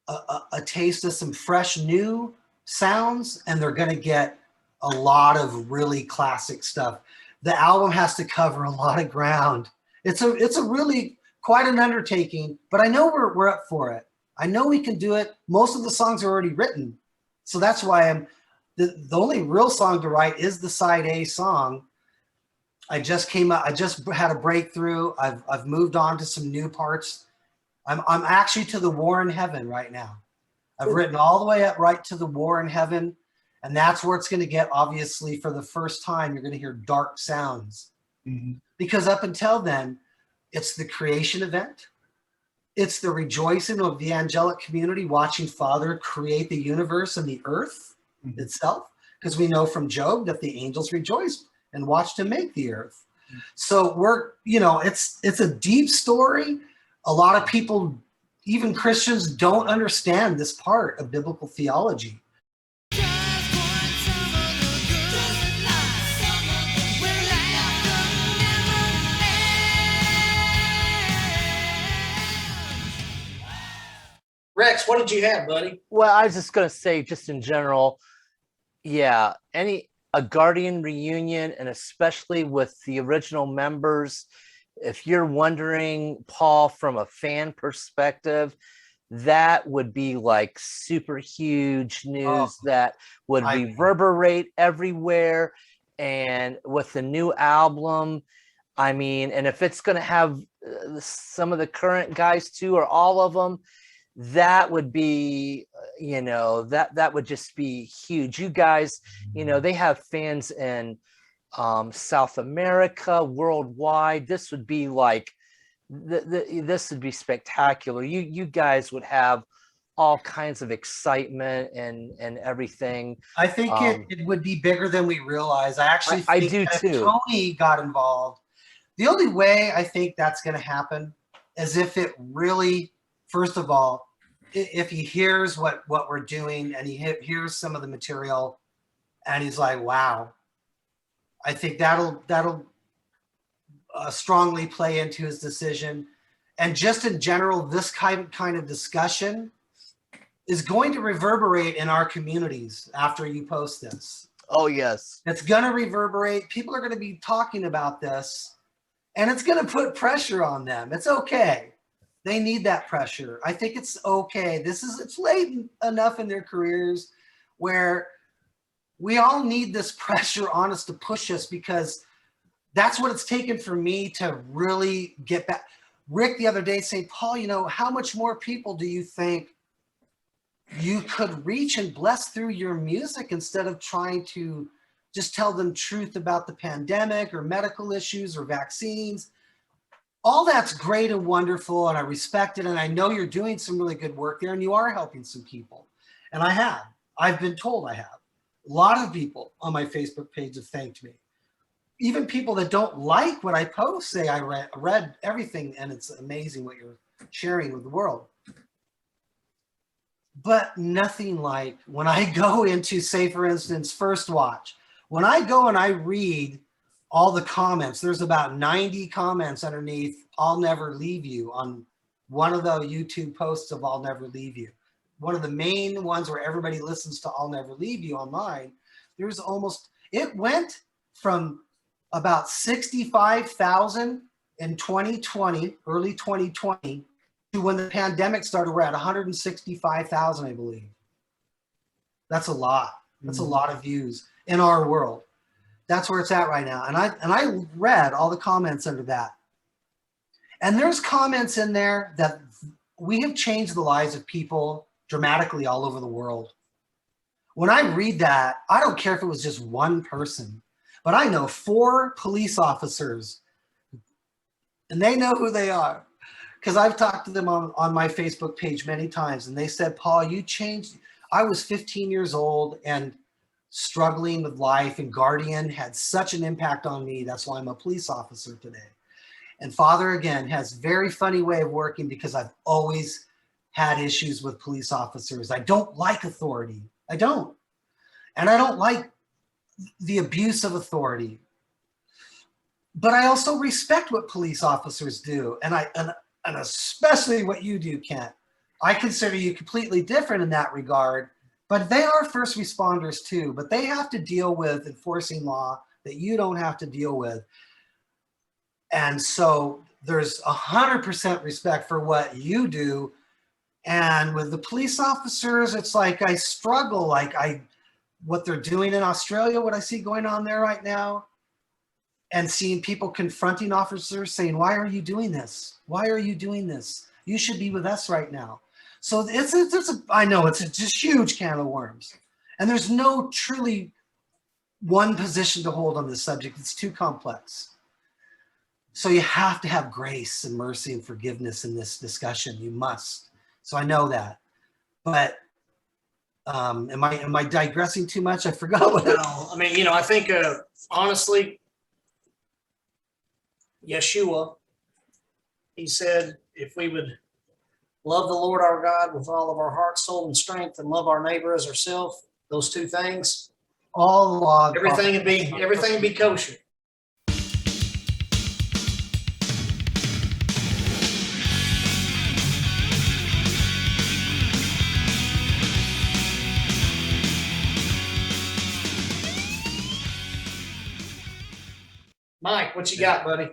a taste of some fresh new sounds, and they're going to get a lot of really classic stuff. The album has to cover a lot of ground. It's a really quite an undertaking, but I know we're up for it. I know we can do it. Most of the songs are already written. So that's why the only real song to write is the side A song. I just had a breakthrough. I've moved on to some new parts. I'm actually to the War in Heaven right now. I've written all the way up right to the War in Heaven. And that's where it's going to get, obviously, for the first time, you're going to hear dark sounds. Mm-hmm. Because up until then, it's the creation event. It's the rejoicing of the angelic community watching Father create the universe and the earth itself. Because we know from Job that the angels rejoiced and watched him make the earth. So it's a deep story. A lot of people, even Christians, don't understand this part of biblical theology. Rex, what did you have, buddy? Well, I was just going to say, just in general, yeah, a Guardian reunion, and especially with the original members, if you're wondering, Paul, from a fan perspective, that would be like super huge news that would reverberate everywhere. And with the new album, I mean, and if it's going to have some of the current guys too, or all of them, that would be, that would just be huge. You guys, they have fans in South America, worldwide. This would be like, this would be spectacular. You guys would have all kinds of excitement and everything. I think it would be bigger than we realize. I actually think I do if too. Tony got involved, the only way I think that's going to happen is if it really, first of all, if he hears what we're doing and he hears some of the material and he's like, wow, I think that'll strongly play into his decision. And just in general, this kind of discussion is going to reverberate in our communities after you post this. Oh, yes. It's going to reverberate. People are going to be talking about this, and it's going to put pressure on them. It's okay. They need that pressure. I think it's okay. It's late enough in their careers where we all need this pressure on us to push us, because that's what it's taken for me to really get back. Rick the other day saying, Paul, how much more people do you think you could reach and bless through your music instead of trying to just tell them truth about the pandemic or medical issues or vaccines? All that's great and wonderful, and I respect it, and I know you're doing some really good work there, and you are helping some people. And I've been told I have. A lot of people on my Facebook page have thanked me. Even people that don't like what I post say I read everything, and it's amazing what you're sharing with the world. But nothing like when I go into, say, for instance, First Watch. When I go and I read all the comments, there's about 90 comments underneath I'll Never Leave You on one of the YouTube posts of I'll Never Leave You. One of the main ones where everybody listens to I'll Never Leave You online. It went from about 65,000 in 2020, early 2020, to when the pandemic started, we're at 165,000, I believe. That's a lot. That's a lot of views in our world. That's where it's at right now. And I read all the comments under that. And there's comments in there that we have changed the lives of people dramatically all over the world. When I read that, I don't care if it was just one person, but I know 4 police officers, and they know who they are, because I've talked to them on my Facebook page many times, and they said, Paul, you changed. I was 15 years old and struggling with life, and Guardian had such an impact on me. That's why I'm a police officer today. And Father, again, has a very funny way of working, because I've always had issues with police officers. I don't like authority. I don't. And I don't like the abuse of authority. But I also respect what police officers do. And especially what you do, Kent. I consider you completely different in that regard. But they are first responders too, but they have to deal with enforcing law that you don't have to deal with. And so there's 100% respect for what you do. And with the police officers, it's like I struggle, what they're doing in Australia, what I see going on there right now, and seeing people confronting officers saying, why are you doing this? Why are you doing this? You should be with us right now. So I know it's just huge can of worms. And there's no truly one position to hold on this subject. It's too complex. So you have to have grace and mercy and forgiveness in this discussion. You must. So I know that. But am I digressing too much? I forgot what. No, I mean, I think honestly, Yeshua, he said, if we would love the Lord our God with all of our heart, soul, and strength, and love our neighbor as ourselves, those two things, All the law. everything would be kosher. Mike, what you got, buddy?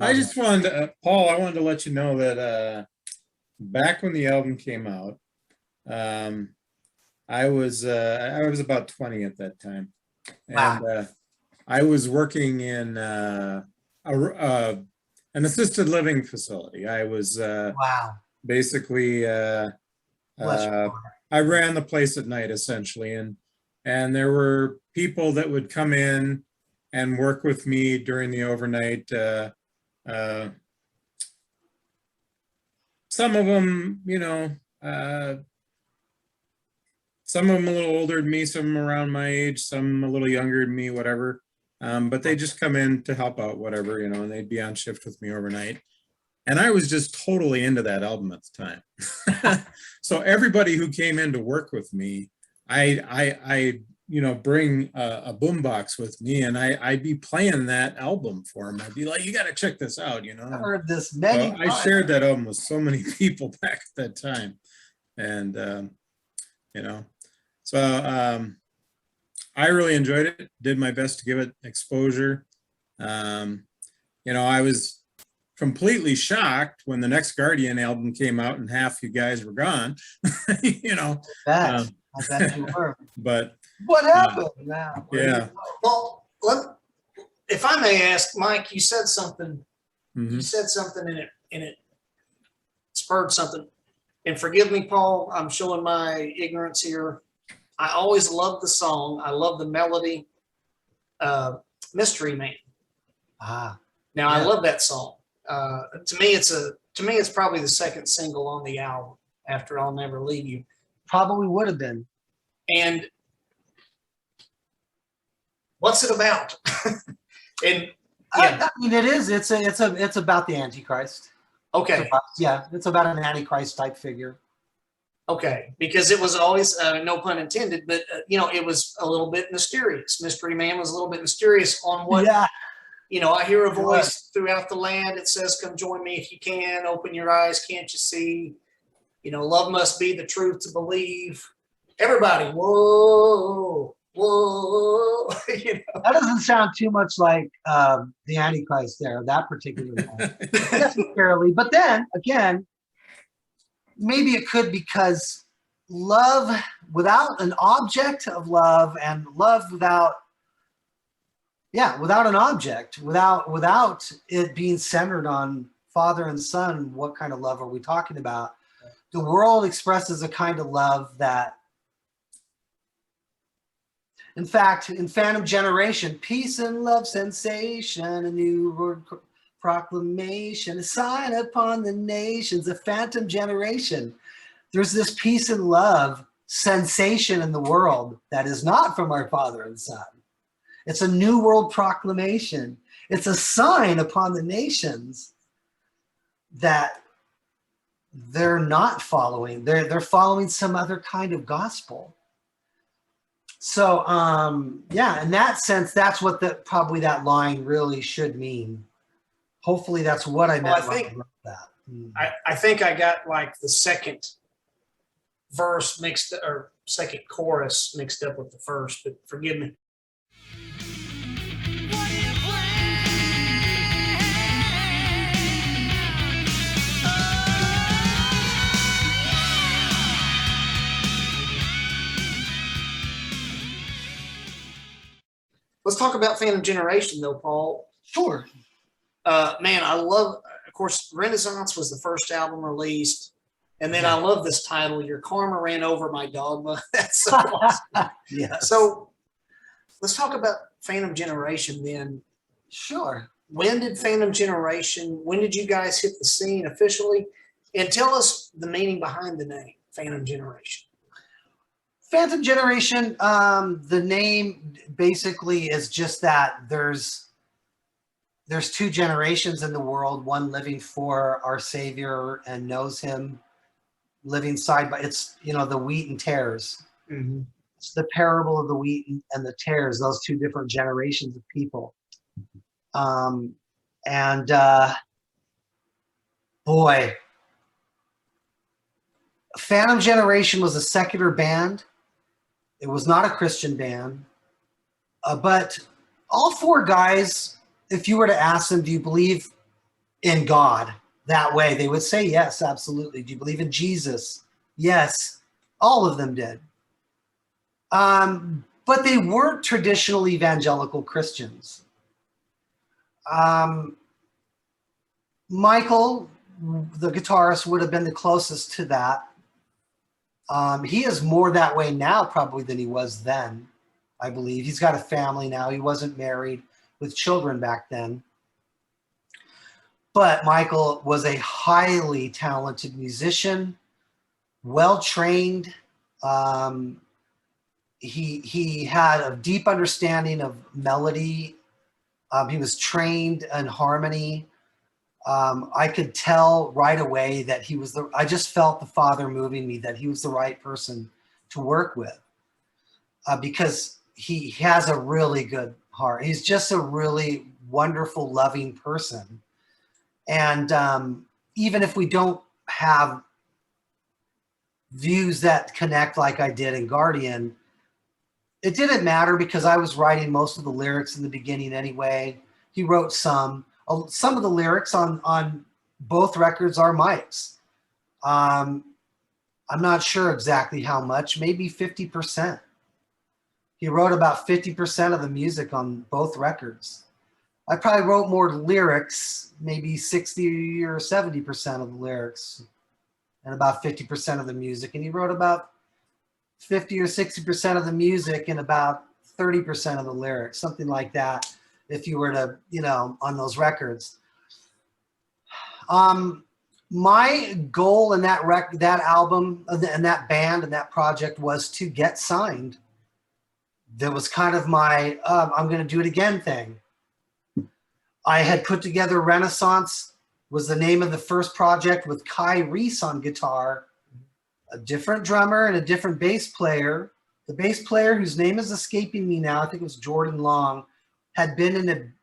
I just wanted to, Paul, I wanted to let you know that back when the album came out, I was about 20 at that time, and I was working in an assisted living facility. I was basically I ran the place at night essentially, and there were people that would come in and work with me during the overnight. Some of them, some of them a little older than me, some of them around my age, some a little younger than me, whatever. But they just come in to help out, whatever, and they'd be on shift with me overnight. And I was just totally into that album at the time. So everybody who came in to work with me, I bring a boombox with me, and I'd be playing that album for them. I'd be like, you got to check this out, I've heard this many times. I shared that album with so many people back at that time. And, so I really enjoyed it, did my best to give it exposure. I was completely shocked when the next Guardian album came out and half you guys were gone, I bet you were. But what happened? Yeah. Well, if I may ask, Mike, you said something. Mhm. You said something and it spurred something. And forgive me, Paul, I'm showing my ignorance here. I always loved the song. I love the melody. Mystery Man. Now I love that song. To me, it's probably the second single on the album after I'll Never Leave You. Probably would have been. And what's it about? And I mean, it is. It's about the Antichrist. okay. It's about an Antichrist type figure. Okay, because it was always, no pun intended, but it was a little bit mysterious. Mystery Man was a little bit mysterious on what. Yeah. I hear a voice throughout the land. It says, "Come join me if you can. Open your eyes, can't you see? Love must be the truth to believe." Everybody, whoa, whoa. That doesn't sound too much like the Antichrist there, that particular one. Necessarily. But then again, maybe it could, because love without an object of love, and love without an object, without it being centered on father and son, what kind of love are we talking about? The world expresses a kind of love that, in fact, in Phantom Generation, peace and love sensation, a new word proclamation, a sign upon the nations, a phantom generation. There's this peace and love sensation in the world that is not from our Father and Son. It's a new world proclamation. It's a sign upon the nations that they're not following. They're following some other kind of gospel. So, in that sense, that's what probably that line really should mean. Hopefully that's what I meant. I think I got like the second verse mixed, or second chorus mixed up with the first, but forgive me. Let's talk about Phantom Generation, though, Paul. Sure. Man, I love, of course, Renaissance was the first album released. And then I love this title, Your Karma Ran Over My Dogma. That's so awesome. Yes. So let's talk about Phantom Generation then. Sure. When did Phantom Generation, when did you guys hit the scene officially? And tell us the meaning behind the name, Phantom Generation. Phantom Generation, the name basically is just that there's two generations in the world, one living for our Savior and knows him, living side by, it's, you know, the wheat and tares. Mm-hmm. It's the parable of the wheat and the tares, those two different generations of people. Boy, Phantom Generation was a secular band. It was not a Christian band, but all four guys, if you were to ask them, do you believe in God that way? They would say, yes, absolutely. Do you believe in Jesus? Yes, all of them did. But they weren't traditional evangelical Christians. Michael, the guitarist, would have been the closest to that. He is more that way now probably than he was then, I believe. He's got a family now. He wasn't married with children back then. But Michael was a highly talented musician, well-trained. He had a deep understanding of melody. He was trained in harmony. I could tell right away that he was I just felt the Father moving me, that he was the right person to work with, because he has a really good heart. He's just a really wonderful, loving person. And even if we don't have views that connect like I did in Guardian, it didn't matter because I was writing most of the lyrics in the beginning anyway. He wrote some. Some of the lyrics on both records are Mike's. I'm not sure exactly how much, maybe 50%. He wrote about 50% of the music on both records. I probably wrote more lyrics, maybe 60 or 70% of the lyrics, and about 50% of the music. And he wrote about 50 or 60% of the music and about 30% of the lyrics, something like that, if you were to, you know, on those records. My goal in that album and that band and that project was to get signed. That was kind of my, I'm going to do it again thing. I had put together Renaissance, was the name of the first project, with Heiss on guitar, a different drummer and a different bass player. The bass player, whose name is escaping me now, I think it was Jordan Long, had been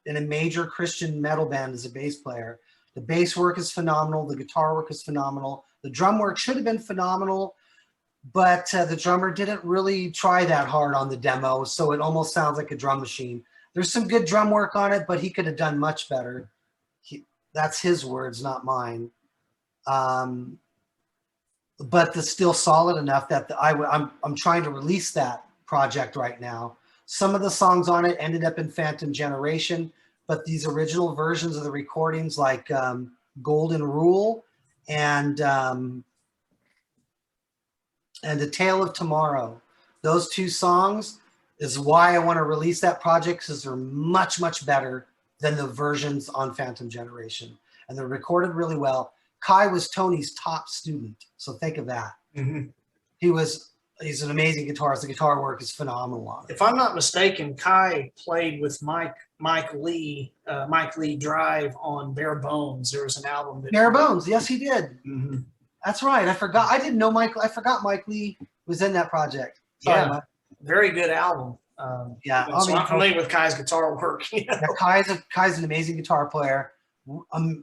in a major Christian metal band as a bass player. The bass work is phenomenal. The guitar work is phenomenal. The drum work should have been phenomenal, but the drummer didn't really try that hard on the demo, so it almost sounds like a drum machine. There's some good drum work on it, but he could have done much better. That's his words, not mine. But it's still solid enough that I'm trying to release that project right now. Some of the songs on it ended up in Phantom Generation, but these original versions of the recordings, like Golden Rule and A Tale of Tomorrow, those two songs is why I want to release that project, because they're much, much better than the versions on Phantom Generation. And they're recorded really well. Kai was Tony's top student, so think of that. Mm-hmm. He's an amazing guitarist. The guitar work is phenomenal on it. If I'm not mistaken, Kai played with Mike Lee Drive on Bare Bones. There was an album that Bare Bones, yes, he did. Mm-hmm. That's right. I forgot. I didn't know Mike. I forgot Mike Lee was in that project. Sorry, Yeah, Mike. very good album. Yeah, So I'm familiar with Kai's guitar work. You know? Yeah, Kai's an amazing guitar player,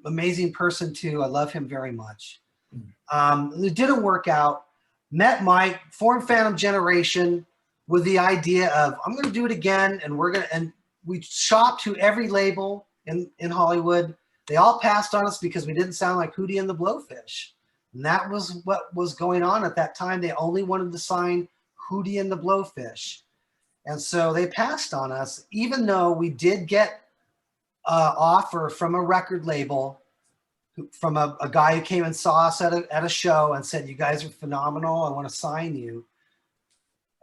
amazing person too. I love him very much. It didn't work out, met Mike, formed Phantom Generation with the idea of, I'm going to do it again. And we shopped to every label in Hollywood. They all passed on us because we didn't sound like Hootie and the Blowfish. And that was what was going on at that time. They only wanted to sign Hootie and the Blowfish. And so they passed on us, even though we did get an offer from a record label, from a guy who came and saw us at a show and said, you guys are phenomenal. I want to sign you.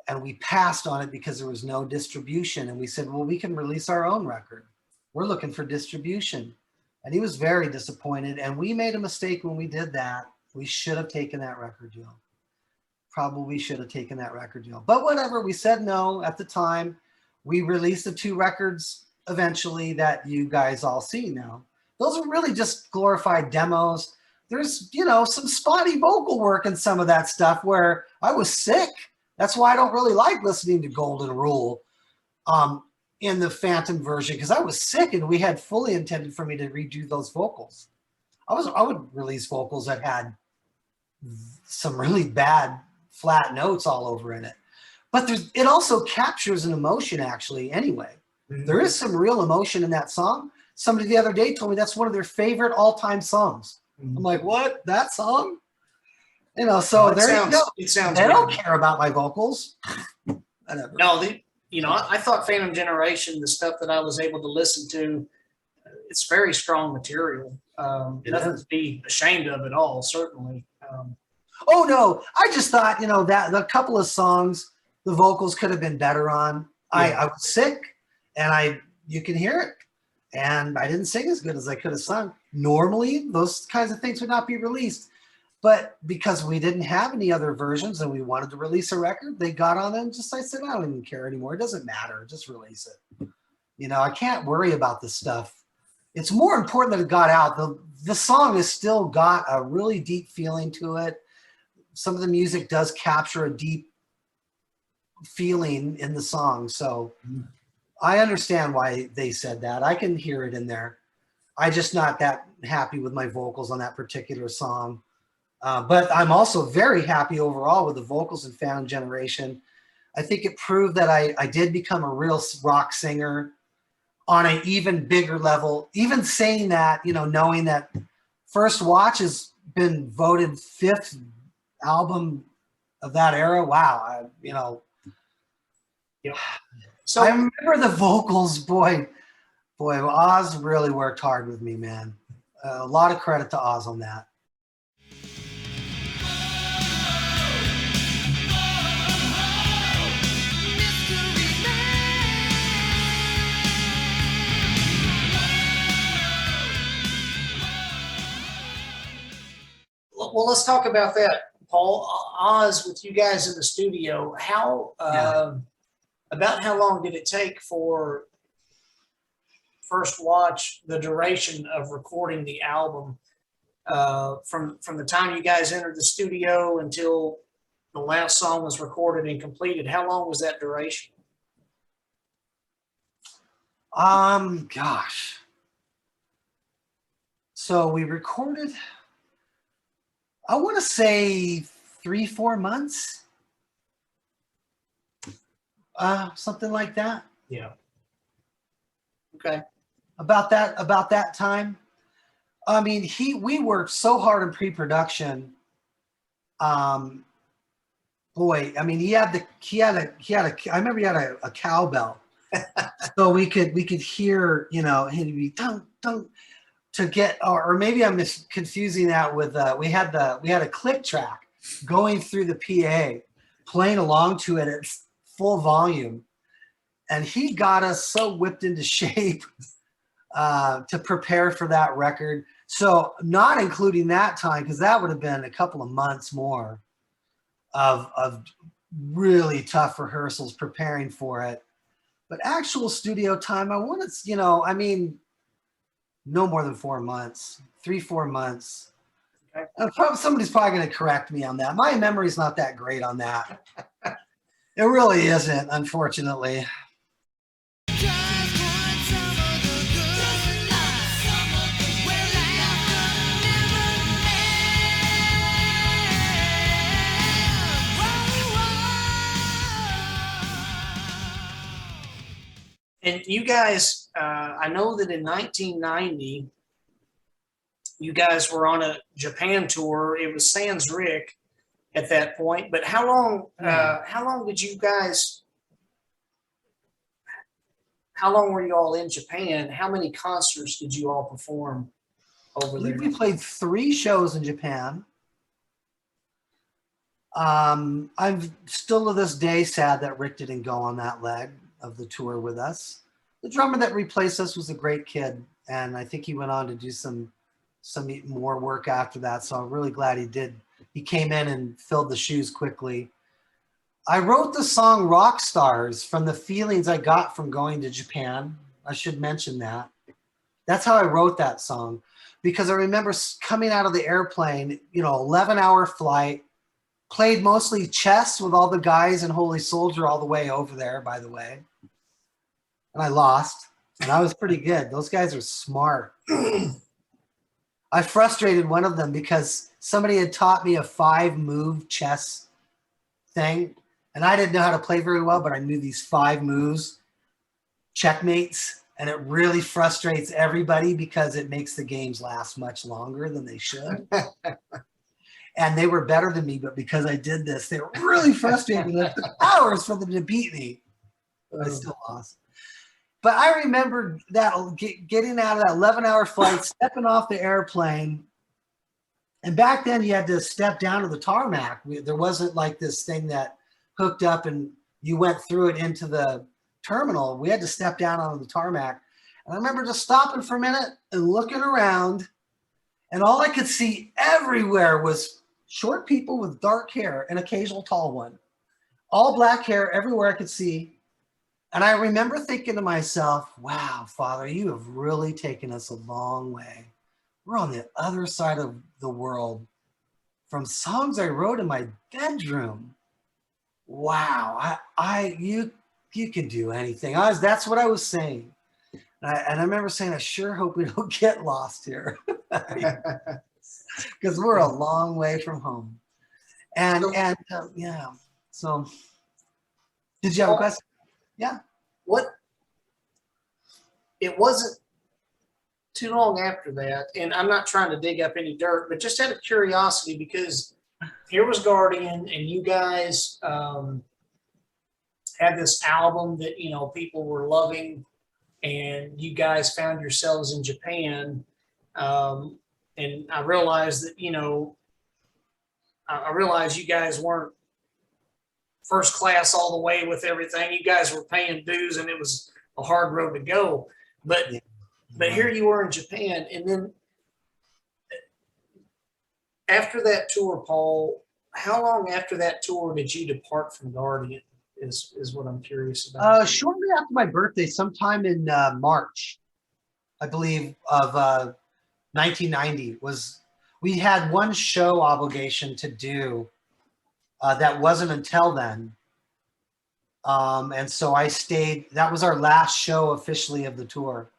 And we passed on it because there was no distribution. And we said, well, we can release our own record. We're looking for distribution. And he was very disappointed. And we made a mistake when we did that. We should have taken that record deal. Probably should have taken that record deal. But whatever, we said no at the time. We released the 2 records eventually that you guys all see now. Those are really just glorified demos. There's, some spotty vocal work in some of that stuff where I was sick. That's why I don't really like listening to Golden Rule in the Phantom version, because I was sick and we had fully intended for me to redo those vocals. I would release vocals that had some really bad flat notes all over in it. But it also captures an emotion actually anyway. Mm-hmm. There is some real emotion in that song. Somebody the other day told me that's one of their favorite all-time songs. Mm-hmm. I'm like, what? That song? So well, there you go. It sounds they weird. Don't care about my vocals. Whatever. No, I thought Phantom Generation, the stuff that I was able to listen to, it's very strong material. Nothing to be ashamed of at all, certainly. Oh, no. I just thought, that the couple of songs, the vocals could have been better on. Yeah. I was sick, and you can hear it. And I didn't sing as good as I could have sung. Normally, those kinds of things would not be released. But because we didn't have any other versions and we wanted to release a record, they got on it and I said, I don't even care anymore. It doesn't matter. Just release it. I can't worry about this stuff. It's more important that it got out. The song has still got a really deep feeling to it. Some of the music does capture a deep feeling in the song. So I understand why they said that. I can hear it in there. I'm just not that happy with my vocals on that particular song. But I'm also very happy overall with the vocals in Phantom Generation. I think it proved that I did become a real rock singer on an even bigger level. Even saying that, knowing that First Watch has been voted 5th album of that era. Wow. Yep. So I remember the vocals, boy, Oz really worked hard with me, man. A lot of credit to Oz on that. Well, let's talk about that, Paul. Oz, with you guys in the studio, about how long did it take for First Watch, the duration of recording the album, from the time you guys entered the studio until the last song was recorded and completed? How long was that duration? Gosh. So we recorded, I want to say 3-4 months. Something like that. Yeah. Okay. About that time. I mean, we worked so hard in pre-production. Boy, I mean, I remember he had a cowbell. So we could hear, he'd be dun dun to get, or maybe I'm confusing that with we had a click track going through the PA, playing along to it at full volume, and he got us so whipped into shape to prepare for that record. So not including that time, because that would have been a couple of months more of really tough rehearsals preparing for it. But actual studio time, I want to, no more than 4 months, 3-4 months. Okay. Somebody's probably going to correct me on that. My memory's not that great on that. It really isn't, unfortunately. And you guys, I know that in 1990, you guys were on a Japan tour. It was sans Rick at that point. But how long did you guys? How long were you all in Japan? How many concerts did you all perform I over believe there? we played 3 shows in Japan. I'm still to this day sad that Rick didn't go on that leg of the tour with us. The drummer that replaced us was a great kid, and I think he went on to do some more work after that. So I'm really glad he did. He came in and filled the shoes quickly. I wrote the song Rock Stars from the feelings I got from going to Japan. I should mention that. That's how I wrote that song, because I remember coming out of the airplane, 11-hour flight, played mostly chess with all the guys in Holy Soldier all the way over there, by the way. And I lost, and I was pretty good. Those guys are smart. I frustrated one of them because somebody had taught me a 5-move chess thing, and I didn't know how to play very well, but I knew these 5 moves, checkmates, and it really frustrates everybody because it makes the games last much longer than they should. And they were better than me, but because I did this, they were really frustrated. It took hours for them to beat me. I still lost. But I remember that getting out of that 11-hour flight, stepping off the airplane. And back then you had to step down to the tarmac. There wasn't like this thing that hooked up and you went through it into the terminal. We had to step down onto the tarmac. And I remember just stopping for a minute and looking around, and all I could see everywhere was short people with dark hair, an occasional tall one, all black hair everywhere I could see. And I remember thinking to myself, wow, Father, you have really taken us a long way. We're on the other side of the world from songs I wrote in my bedroom. Wow, you can do anything. That's what I was saying. And I remember saying, I sure hope we don't get lost here. Because we're a long way from home. And yeah. So, did you have a question? Yeah. It wasn't too long after that, and I'm not trying to dig up any dirt, but just out of curiosity, because here was Guardian, and you guys had this album that people were loving, and you guys found yourselves in Japan, and I realized that I realized you guys weren't first class all the way with everything. You guys were paying dues, and it was a hard road to go. But here you were in Japan, and then after that tour, Paul, how long after that tour did you depart from Guardian? Is what I'm curious about. Shortly after my birthday, sometime in March, I believe, of 1990, we had one show obligation to do that wasn't until then. And so I stayed. That was our last show officially of the tour.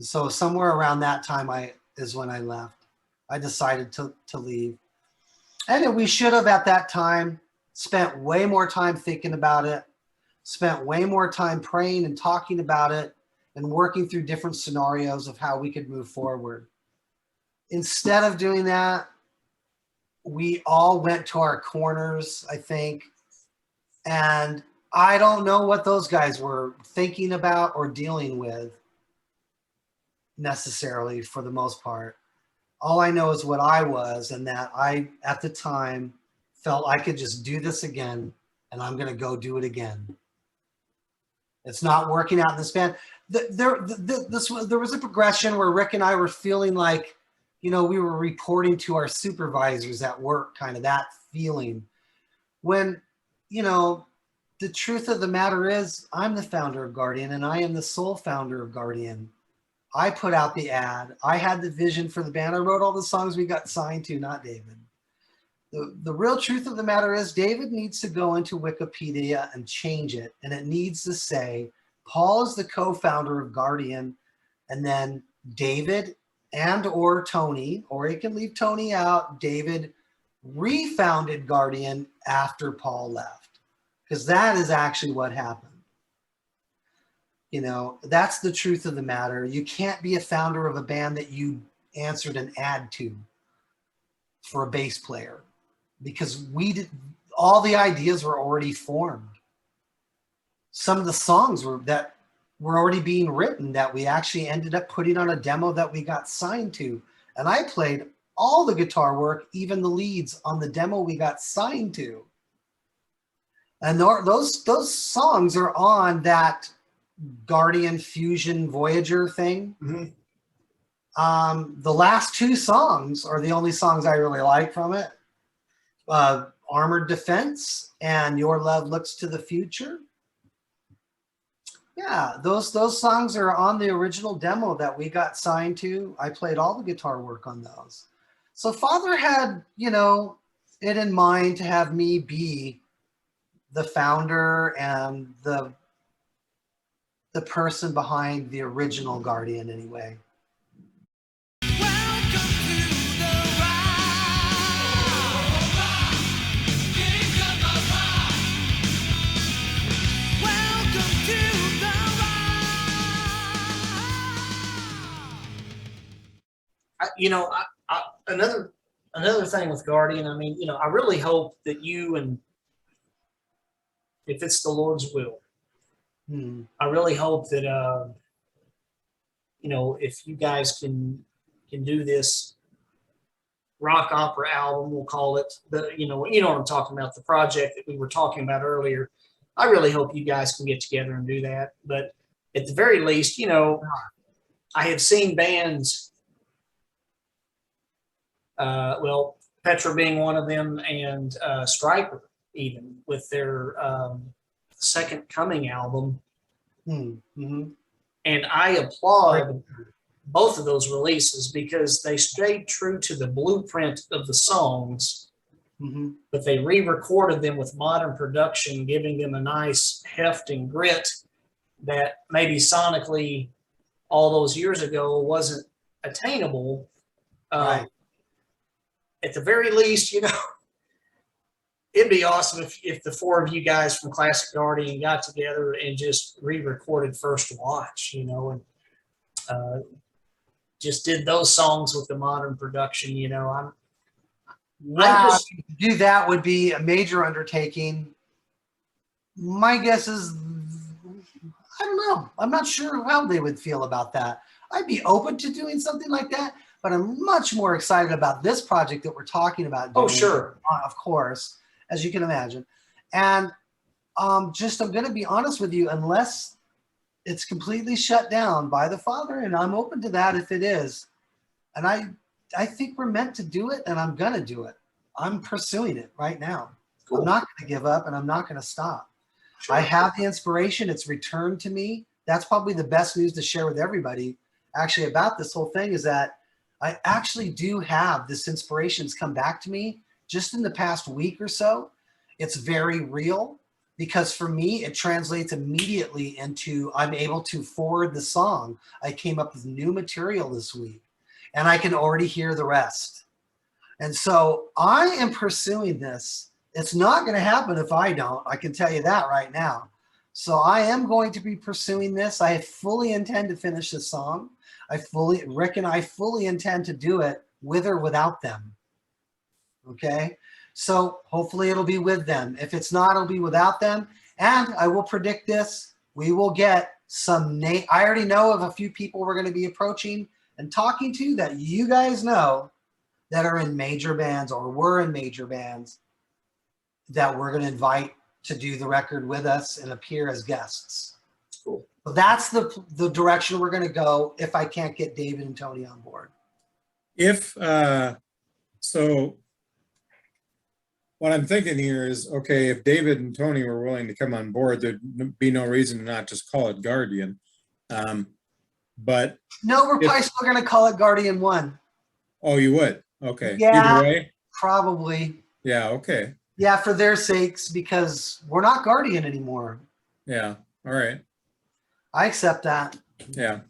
So somewhere around that time is when I left. I decided to leave. And we should have at that time spent way more time thinking about it, spent way more time praying and talking about it and working through different scenarios of how we could move forward. Instead of doing that, we all went to our corners, I think. And I don't know what those guys were thinking about or dealing with necessarily for the most part. All I know is what I was, and that I, at the time, felt I could just do this again, and I'm going to go do it again. It's not working out in this band. There was a progression where Rick and I were feeling like, we were reporting to our supervisors at work, kind of that feeling. When, the truth of the matter is, I'm the founder of Guardian, and I am the sole founder of Guardian. I put out the ad. I had the vision for the band. I wrote all the songs we got signed to, not David. The real truth of the matter is David needs to go into Wikipedia and change it. And it needs to say, Paul is the co-founder of Guardian, and then David and or Tony, or he can leave Tony out, David refounded Guardian after Paul left. Because that is actually what happened. You know, that's the truth of the matter. You can't be a founder of a band that you answered an ad to for a bass player, because all the ideas were already formed. Some of the songs were already being written that we actually ended up putting on a demo that we got signed to. And I played all the guitar work, even the leads on the demo we got signed to. And those songs are on that Guardian Fusion Voyager thing. Mm-hmm. The last two songs are the only songs I really like from it. Armored Defense and Your Love Looks to the Future. Yeah, those songs are on the original demo that we got signed to. I played all the guitar work on those. So Father had, you know, it in mind to have me be the founder and the person behind the original Guardian anyway. You know, another thing with Guardian, I mean, you know, I really hope that you, and if it's the Lord's will, I really hope that you know, if you guys can do this rock opera album, we'll call it, you know what I'm talking about, the project that we were talking about earlier. I really hope you guys can get together and do that. But at the very least, you know, I have seen bands, well, Petra being one of them, and Stryper even, with their Second Coming album. Mm-hmm. And I applaud both of those releases because they stayed true to the blueprint of the songs, but they re-recorded them with modern production, giving them a nice heft and grit that maybe sonically all those years ago wasn't attainable. Right. At the very least, you know, it'd be awesome if the four of you guys from Classic Guardian got together and just re-recorded First Watch, you know, and just did those songs with the modern production. You know, to do that would be a major undertaking. My guess is, I don't know. I'm not sure how they would feel about that. I'd be open to doing something like that, but I'm much more excited about this project that we're talking about doing. Oh, sure. Of course, as you can imagine. And I'm going to be honest with you, unless it's completely shut down by the Father, and I'm open to that if it is. And I think we're meant to do it, and I'm going to do it. I'm pursuing it right now. Cool. I'm not going to give up, and I'm not going to stop. Sure. I have the inspiration. It's returned to me. That's probably the best news to share with everybody actually about this whole thing, is that I actually do have this inspiration's come back to me just in the past week or so. It's very real, because for me, it translates immediately into I'm able to forward the song. I came up with new material this week, and I can already hear the rest. And so I am pursuing this. It's not going to happen if I don't. I can tell you that right now. So I am going to be pursuing this. I fully intend to finish this song. Rick and I fully intend to do it with or without them. Okay? So hopefully it'll be with them. If it's not, it'll be without them. And I will predict this. We will get some I already know of a few people we're going to be approaching and talking to that you guys know that are in major bands or were in major bands that we're going to invite to do the record with us and appear as guests. Cool. So that's the direction we're going to go if I can't get David and Tony on board. So what I'm thinking here is, okay, if David and Tony were willing to come on board, there'd be no reason to not just call it Guardian. But no, we're probably still going to call it Guardian1. Oh, you would? Okay. Yeah, either way? Probably. Yeah, okay. Yeah, for their sakes, because we're not Guardian anymore. Yeah, all right. I accept that. Yeah.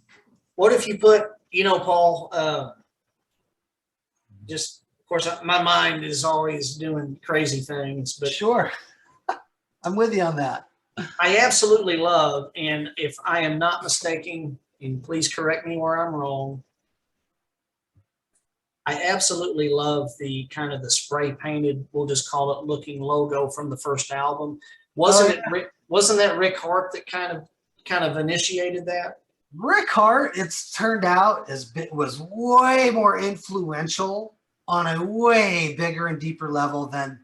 What if you put, you know, Paul, just, of course, my mind is always doing crazy things, but sure. I'm with you on that. I absolutely love, and if I am not mistaken, and please correct me where I'm wrong, I absolutely love the kind of the spray painted, we'll just call it looking logo from the first album. Wasn't that Rick Hart that kind of initiated that? Rick Hart, it's turned out, was way more influential on a way bigger and deeper level than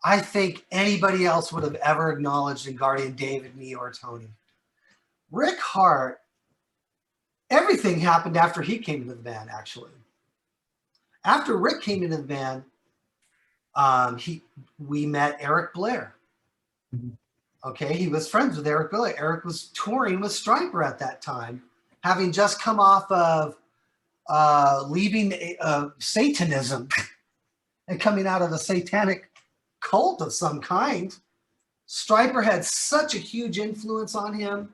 I think anybody else would have ever acknowledged in Guardian, David, me, or Tony. Rick Hart, everything happened after he came into the band, actually. After Rick came into the band, we met Eric Blair. Okay, he was friends with Eric Blair. Eric was touring with Stryper at that time, having just come off of leaving Satanism and coming out of a satanic cult of some kind. Stryper had such a huge influence on him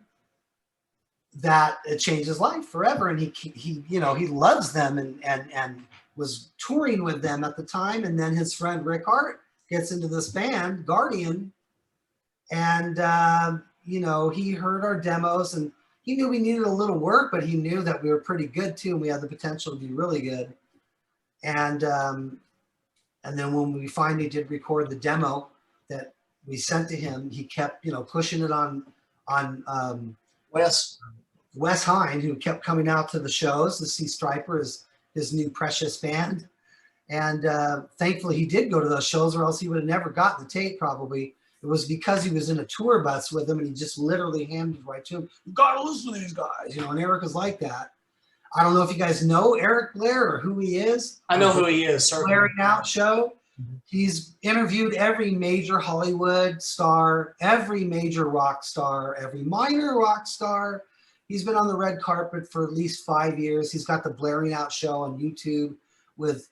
that it changed his life forever. And he loves them and was touring with them at the time. And then his friend Rick Hart gets into this band, Guardian, and he heard our demos and he knew we needed a little work, but he knew that we were pretty good too, and we had the potential to be really good. And then when we finally did record the demo that we sent to him, he kept pushing it on Wes Hine, who kept coming out to the shows to see Stryper as his new precious band. And thankfully he did go to those shows, or else he would have never gotten the tape probably. It was because he was in a tour bus with him and he just literally handed it right to him. You gotta listen to these guys, and Eric is like that. I don't know if you guys know Eric Blair or who he is. I know who he is, certainly. Blaring Out Show. He's interviewed every major Hollywood star, every major rock star, every minor rock star. He's been on the red carpet for at least 5 years. He's got the Blaring Out Show on YouTube with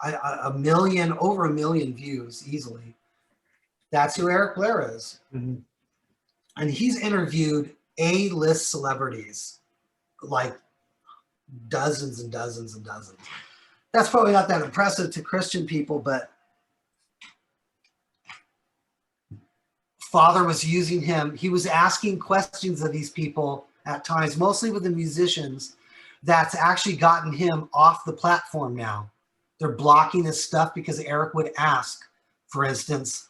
over a million views easily. That's who Eric Blair is. And he's interviewed A-list celebrities, like dozens and dozens and dozens. That's probably not that impressive to Christian people, but Father was using him. He was asking questions of these people at times, mostly with the musicians, that's actually gotten him off the platform now. They're blocking his stuff because Eric would ask, for instance,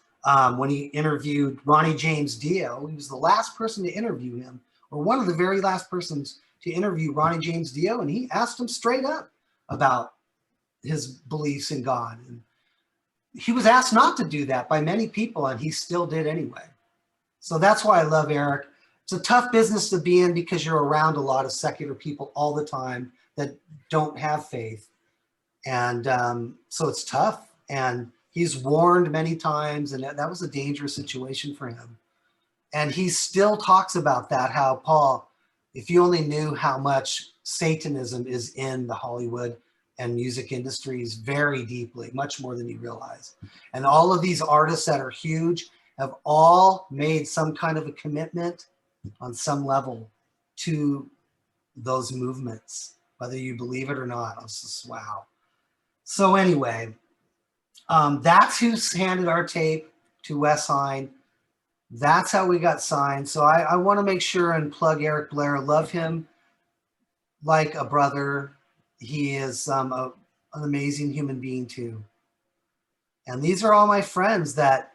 when he interviewed Ronnie James Dio, he was the last person to interview him, or one of the very last persons to interview Ronnie James Dio, and he asked him straight up about his beliefs in God. And he was asked not to do that by many people, and he still did anyway. So that's why I love Eric. It's a tough business to be in because you're around a lot of secular people all the time that don't have faith. And so it's tough. And he's warned many times, and that was a dangerous situation for him. And he still talks about that, how, Paul, if you only knew how much Satanism is in the Hollywood and music industries very deeply, much more than you realize. And all of these artists that are huge have all made some kind of a commitment on some level to those movements, whether you believe it or not. I was just, wow. So anyway, that's who's handed our tape to Wes Hine. That's how we got signed. So I want to make sure and plug Eric Blair. Love him like a brother. He is an amazing human being too. And these are all my friends that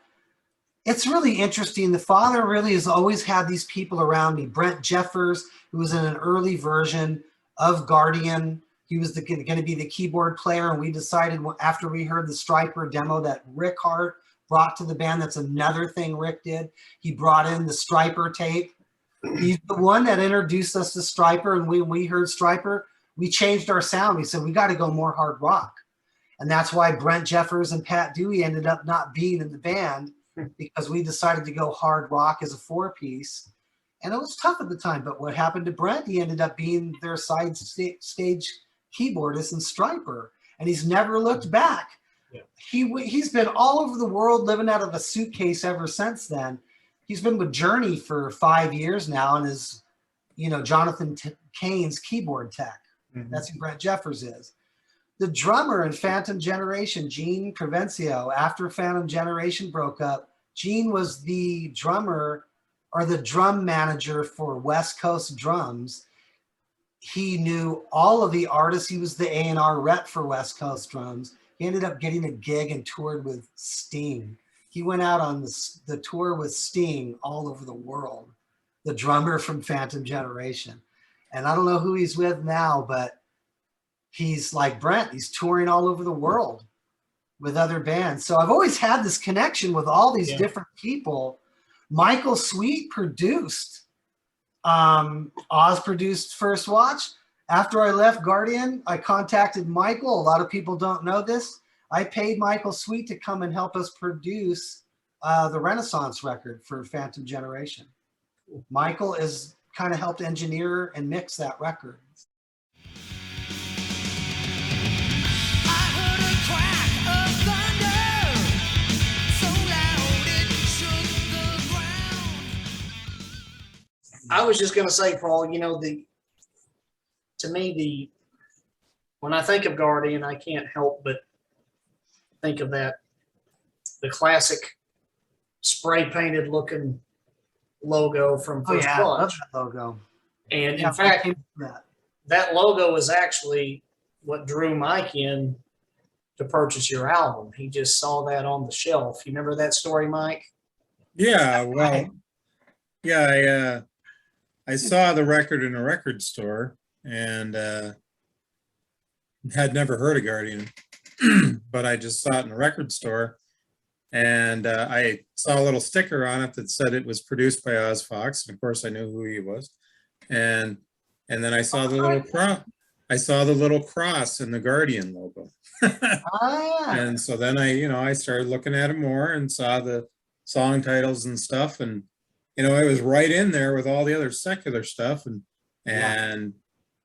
it's really interesting. The Father really has always had these people around me. Brent Jeffers, who was in an early version of Guardian. He was going to be the keyboard player. And we decided after we heard the Stryper demo that Rick Hart brought to the band. That's another thing Rick did. He brought in the Stryper tape. He's the one that introduced us to Stryper. And when we heard Stryper, we changed our sound. We said, we got to go more hard rock. And that's why Brent Jeffers and Pat Dewey ended up not being in the band, because we decided to go hard rock as a 4-piece. And it was tough at the time. But what happened to Brent? He ended up being their side stage keyboardist in Stryper. And he's never looked back. Yeah. He's been all over the world living out of a suitcase ever since then. He's been with Journey for 5 years now and is, Jonathan Kane's keyboard tech. That's who Brent Jeffers is. The drummer in Phantom Generation, Gene Provencio, after Phantom Generation broke up, Gene was the drummer or the drum manager for West Coast Drums. He knew all of the artists. He was the A&R rep for West Coast Drums. He ended up getting a gig and toured with Sting. He went out on the tour with Sting all over the world, the drummer from Phantom Generation. And I don't know who he's with now, but he's like Brent. He's touring all over the world with other bands. So I've always had this connection with all these different people. Michael Sweet produced. Oz produced First Watch. After I left Guardian, I contacted Michael. A lot of people don't know this. I paid Michael Sweet to come and help us produce the Renaissance record for Phantom Generation. Michael is kind of helped engineer and mix that record. I was just going to say, Paul, to me, when I think of Guardian, I can't help but think of the classic spray painted looking logo from First I love Watch. that logo. And Yeah, in fact, that. that logo is actually what drew Mike in to purchase your album. He just saw that on the shelf. You remember that story, Mike? Yeah, well, yeah, I saw the record in a record store and had never heard of Guardian, but I just saw it in a record store, and I saw a little sticker on it that said it was produced by Oz Fox, and of course I knew who he was, and then I saw the little cross. I saw the little cross in the Guardian logo. And so then I started looking at it more and saw the song titles and stuff, and it was right in there with all the other secular stuff, and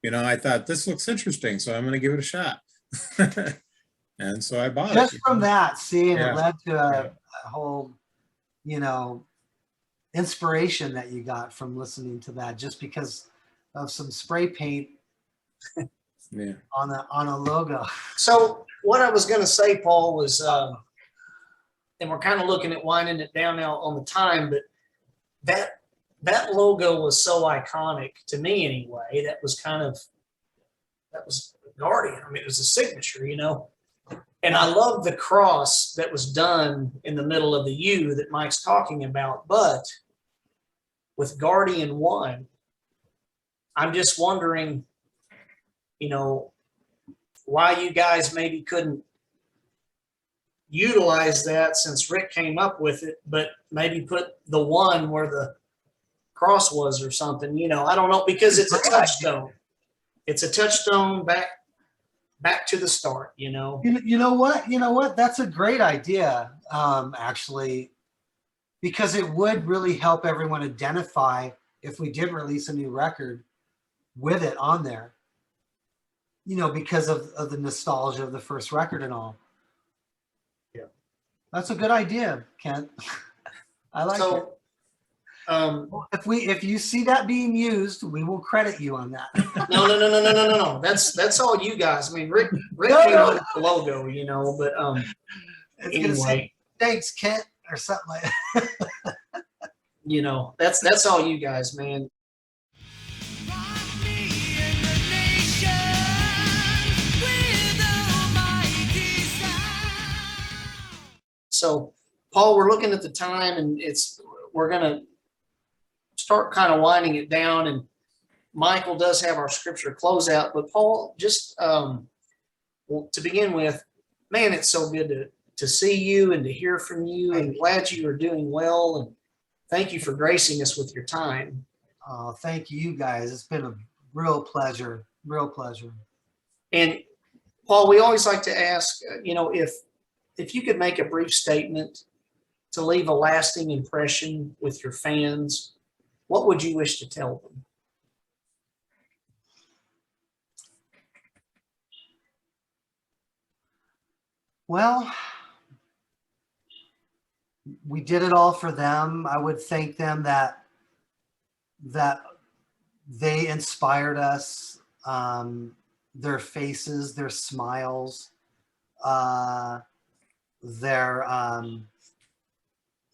I thought this looks interesting, so I'm going to give it a shot. And so I bought it. Just from that, seeing Yeah. it led to a whole, inspiration that you got from listening to that, just because of some spray paint Yeah. on a logo. So what I was going to say, Paul, was, and we're kind of looking at winding it down now on the time, but that logo was so iconic to me anyway. That was Guardian. I mean, it was a signature, and I love the cross that was done in the middle of the U that Mike's talking about. But with Guardian1, I'm just wondering, why you guys maybe couldn't utilize that since Rick came up with it, but maybe put the one where the cross was or something, I don't know, because it's a touchstone. It's a touchstone back to the start, You know what? That's a great idea, actually, because it would really help everyone identify if we did release a new record with it on there, because of the nostalgia of the first record and all. Yeah. That's a good idea, Kent. I like it. If you see that being used, we will credit you on that. No. That's all you guys. I mean, Rick came up with the logo, but It's gonna say thanks, Kent, or something like that. That's all you guys, man. So, Paul, we're looking at the time, and we're gonna start kind of winding it down. And Michael does have our scripture closeout, but Paul, just well, to begin with, man, it's so good to see you and to hear from you, and glad you are doing well. And thank you for gracing us with your time. Oh, thank you guys. It's been a real pleasure. Real pleasure. And Paul, we always like to ask, if you could make a brief statement to leave a lasting impression with your fans, what would you wish to tell them? Well, we did it all for them. I would thank them that they inspired us. Their faces, their smiles, their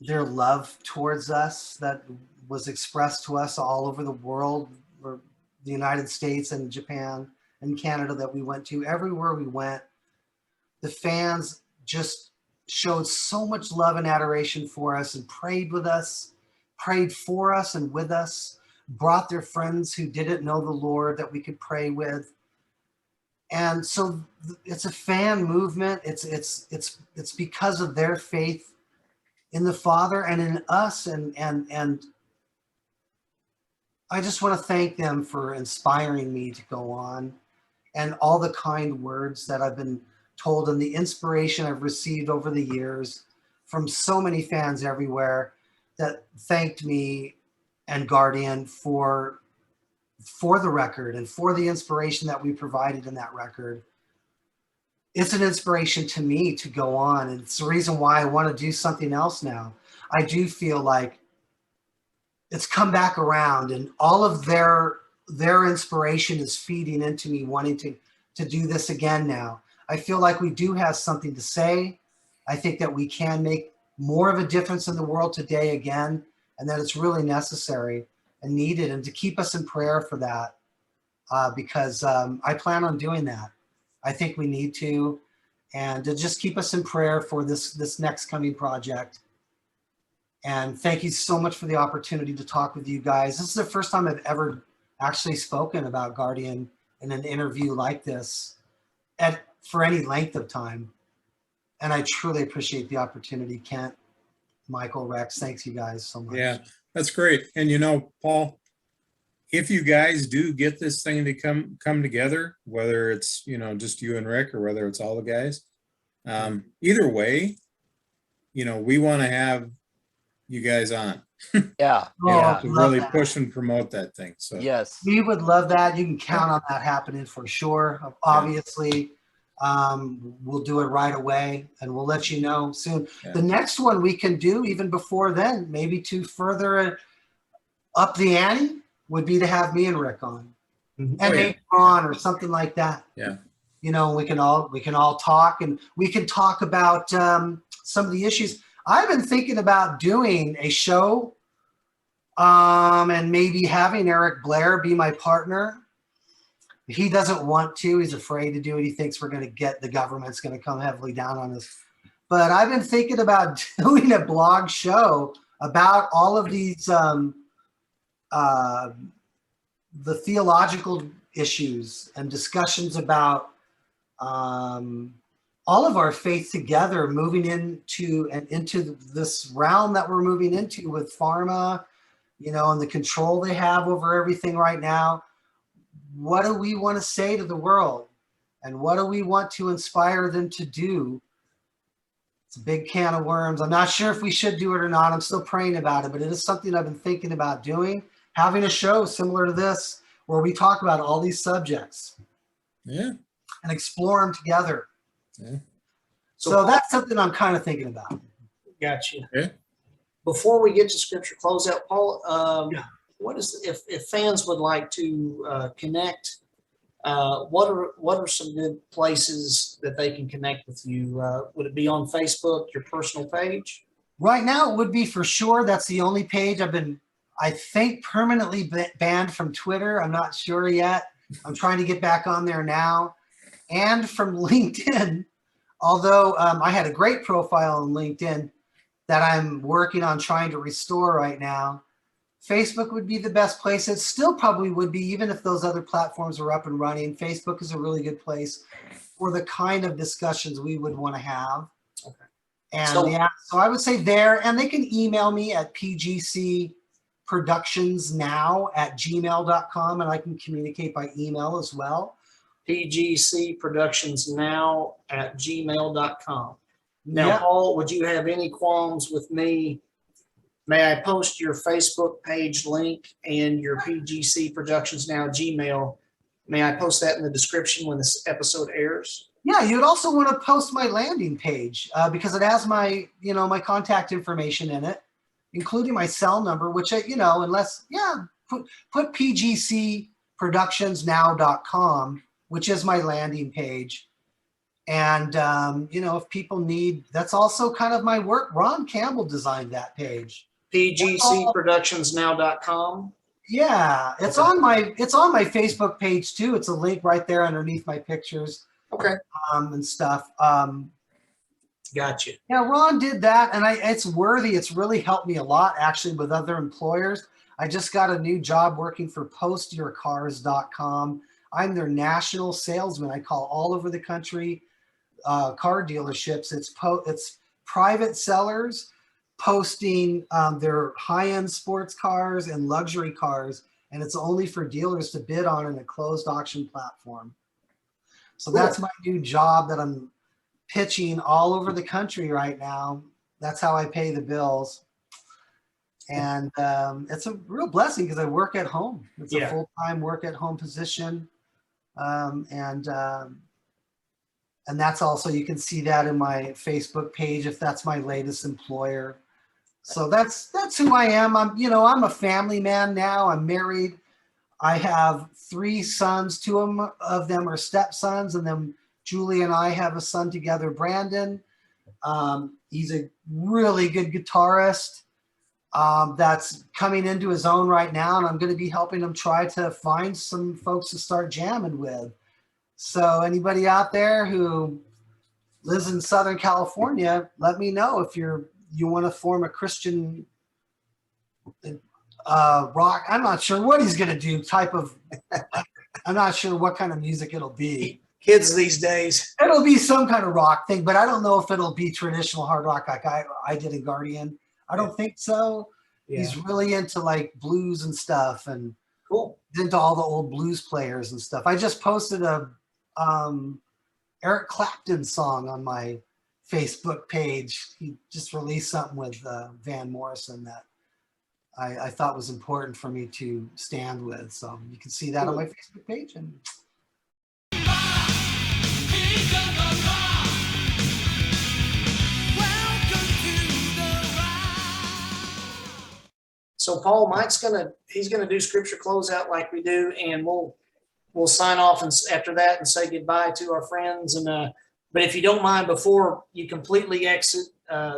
their love towards us that was expressed to us all over the world, or the United States and Japan and Canada that we went to. Everywhere we went, the fans just showed so much love and adoration for us and prayed with us, prayed for us and with us, brought their friends who didn't know the Lord that we could pray with. And so it's a fan movement. It's because of their faith in the Father and in us. And I just want to thank them for inspiring me to go on, and all the kind words that I've been told and the inspiration I've received over the years from so many fans everywhere that thanked me and Guardian for the record and for the inspiration that we provided in that record. It's an inspiration to me to go on, and it's the reason why I want to do something else now. I do feel like it's come back around, and all of their inspiration is feeding into me wanting to do this again now. I feel like we do have something to say. I think that we can make more of a difference in the world today again, and that it's really necessary and needed, and to keep us in prayer for that, because I plan on doing that. I think we need to, and to just keep us in prayer for this next coming project. And thank you so much for the opportunity to talk with you guys. This is the first time I've ever actually spoken about Guardian in an interview like this for any length of time. And I truly appreciate the opportunity. Kent, Michael, Rex, thanks you guys so much. Yeah, that's great. And you know, Paul, if you guys do get this thing to come together, whether it's, you know, just you and Rick, or whether it's all the guys, either way, you know, we want to have you guys on. Yeah. To love really that. push and promote that thing. So Yes. We would love that. You can count on that happening for sure. Obviously, we'll do it right away, and we'll let you know soon. Yeah. The next one we can do even before then, maybe to further up the ante, would be to have me and Rick on, Mhm. and Oh, yeah. maybe Ron or something like that. Yeah. You know, we can all talk, and we can talk about some of the issues. I've been thinking about doing a show, and maybe having Eric Blair be my partner. He doesn't want to. He's afraid to do it. He thinks the government's going to come heavily down on us. But I've been thinking about doing a blog show about all of these, the theological issues and discussions about all of our faith together, moving into this realm that we're moving into with pharma, you know, and the control they have over everything right now. What do we want to say to the world? And what do we want to inspire them to do? It's a big can of worms. I'm not sure if we should do it or not. I'm still praying about it, but it is something I've been thinking about doing, having a show similar to this where we talk about all these subjects Yeah. and explore them together. Yeah. So that's something I'm kind of thinking about. Gotcha. Yeah. Before we get to scripture closeout, Paul, Yeah. what is if fans would like to connect? What are some good places that they can connect with you? Would it be on Facebook, your personal page? Right now, it would be for sure. That's the only page I've been, I think, permanently banned from Twitter. I'm not sure yet. I'm trying to get back on there now. And from LinkedIn, although I had a great profile on LinkedIn that I'm working on trying to restore right now. Facebook would be the best place. It still probably would be, even if those other platforms are up and running. Facebook is a really good place for the kind of discussions we would want to have. Okay. And So- so I would say there, and they can email me at pgcproductionsnow@gmail.com, and I can communicate by email as well. pgcproductionsnow@gmail.com. Now, Yeah. Paul, would you have any qualms with me? May I post your Facebook page link and your PGC Productions Now Gmail? May I post that in the description when this episode airs? Yeah, you'd also want to post my landing page because it has my, my contact information in it, including my cell number, which, put pgcproductionsnow.com, which is my landing page. And, you know, if people need, that's also kind of my work. Ron Campbell designed that page. pgcproductionsnow.com. Yeah, it's Okay. on my Facebook page too. It's a link right there underneath my pictures, Okay. and stuff. Gotcha. Yeah, Ron did that, and it's worthy. It's really helped me a lot actually with other employers. I just got a new job working for postyourcars.com. I'm their national salesman. I call all over the country, car dealerships. It's private sellers posting their high-end sports cars and luxury cars, and it's only for dealers to bid on in a closed auction platform. So that's my new job that I'm pitching all over the country right now. That's how I pay the bills. And it's a real blessing because I work at home. It's a full-time work at home position. And that's also, you can see that in my Facebook page if that's my latest employer. So that's who I am. I'm a family man now. I'm married. I have 3 sons. 2 of them are stepsons, and then Julie and I have a son together, Brandon. He's a really good guitarist that's coming into his own right now, and I'm going to be helping him try to find some folks to start jamming with. So anybody out there who lives in Southern California, let me know if you want to form a Christian rock. I'm not sure what he's going to do. I'm not sure what kind of music it'll be. Kids these days. It'll be some kind of rock thing, but I don't know if it'll be traditional hard rock like I did in Guardian. I don't think so. Yeah. He's really into like blues and stuff, and cool. Into all the old blues players and stuff. I just posted a Eric Clapton song on my Facebook page. He just released something with Van Morrison that I thought was important for me to stand with. So you can see that on my Facebook page. And so Paul, Mike's he's gonna do scripture closeout like we do, and we'll sign off and after that and say goodbye to our friends. And but if you don't mind, before you completely exit,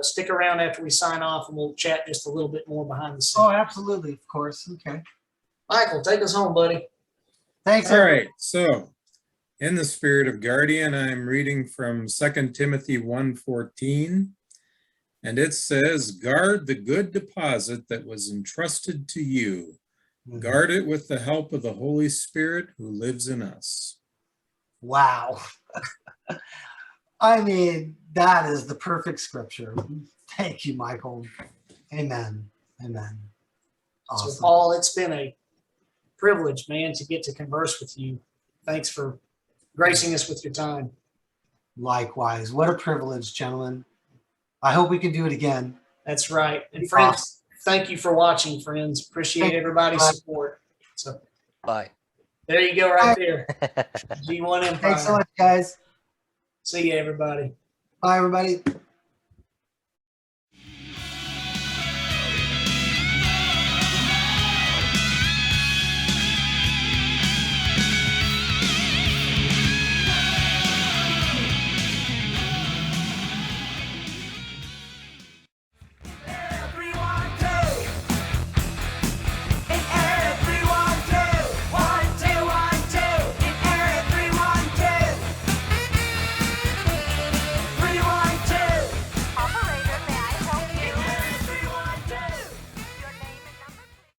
stick around after we sign off, and we'll chat just a little bit more behind the scenes. Oh, absolutely, of course. Okay, Michael, take us home, buddy. Thanks. All right. So, in the spirit of Guardian, I'm reading from 2 Timothy 1:14. And it says, guard the good deposit that was entrusted to you. Guard it with the help of the Holy Spirit who lives in us. Wow. I mean, that is the perfect scripture. Thank you, Michael. Amen. Amen. Awesome. So, Paul, it's been a privilege, man, to get to converse with you. Thanks for gracing us with your time. Likewise. What a privilege, gentlemen. I hope we can do it again. That's right. And friends, thank you for watching, friends. Appreciate everybody's support. So, bye. There you go, right there. G1 Empire. Thanks so much, guys. See you, everybody. Bye, everybody.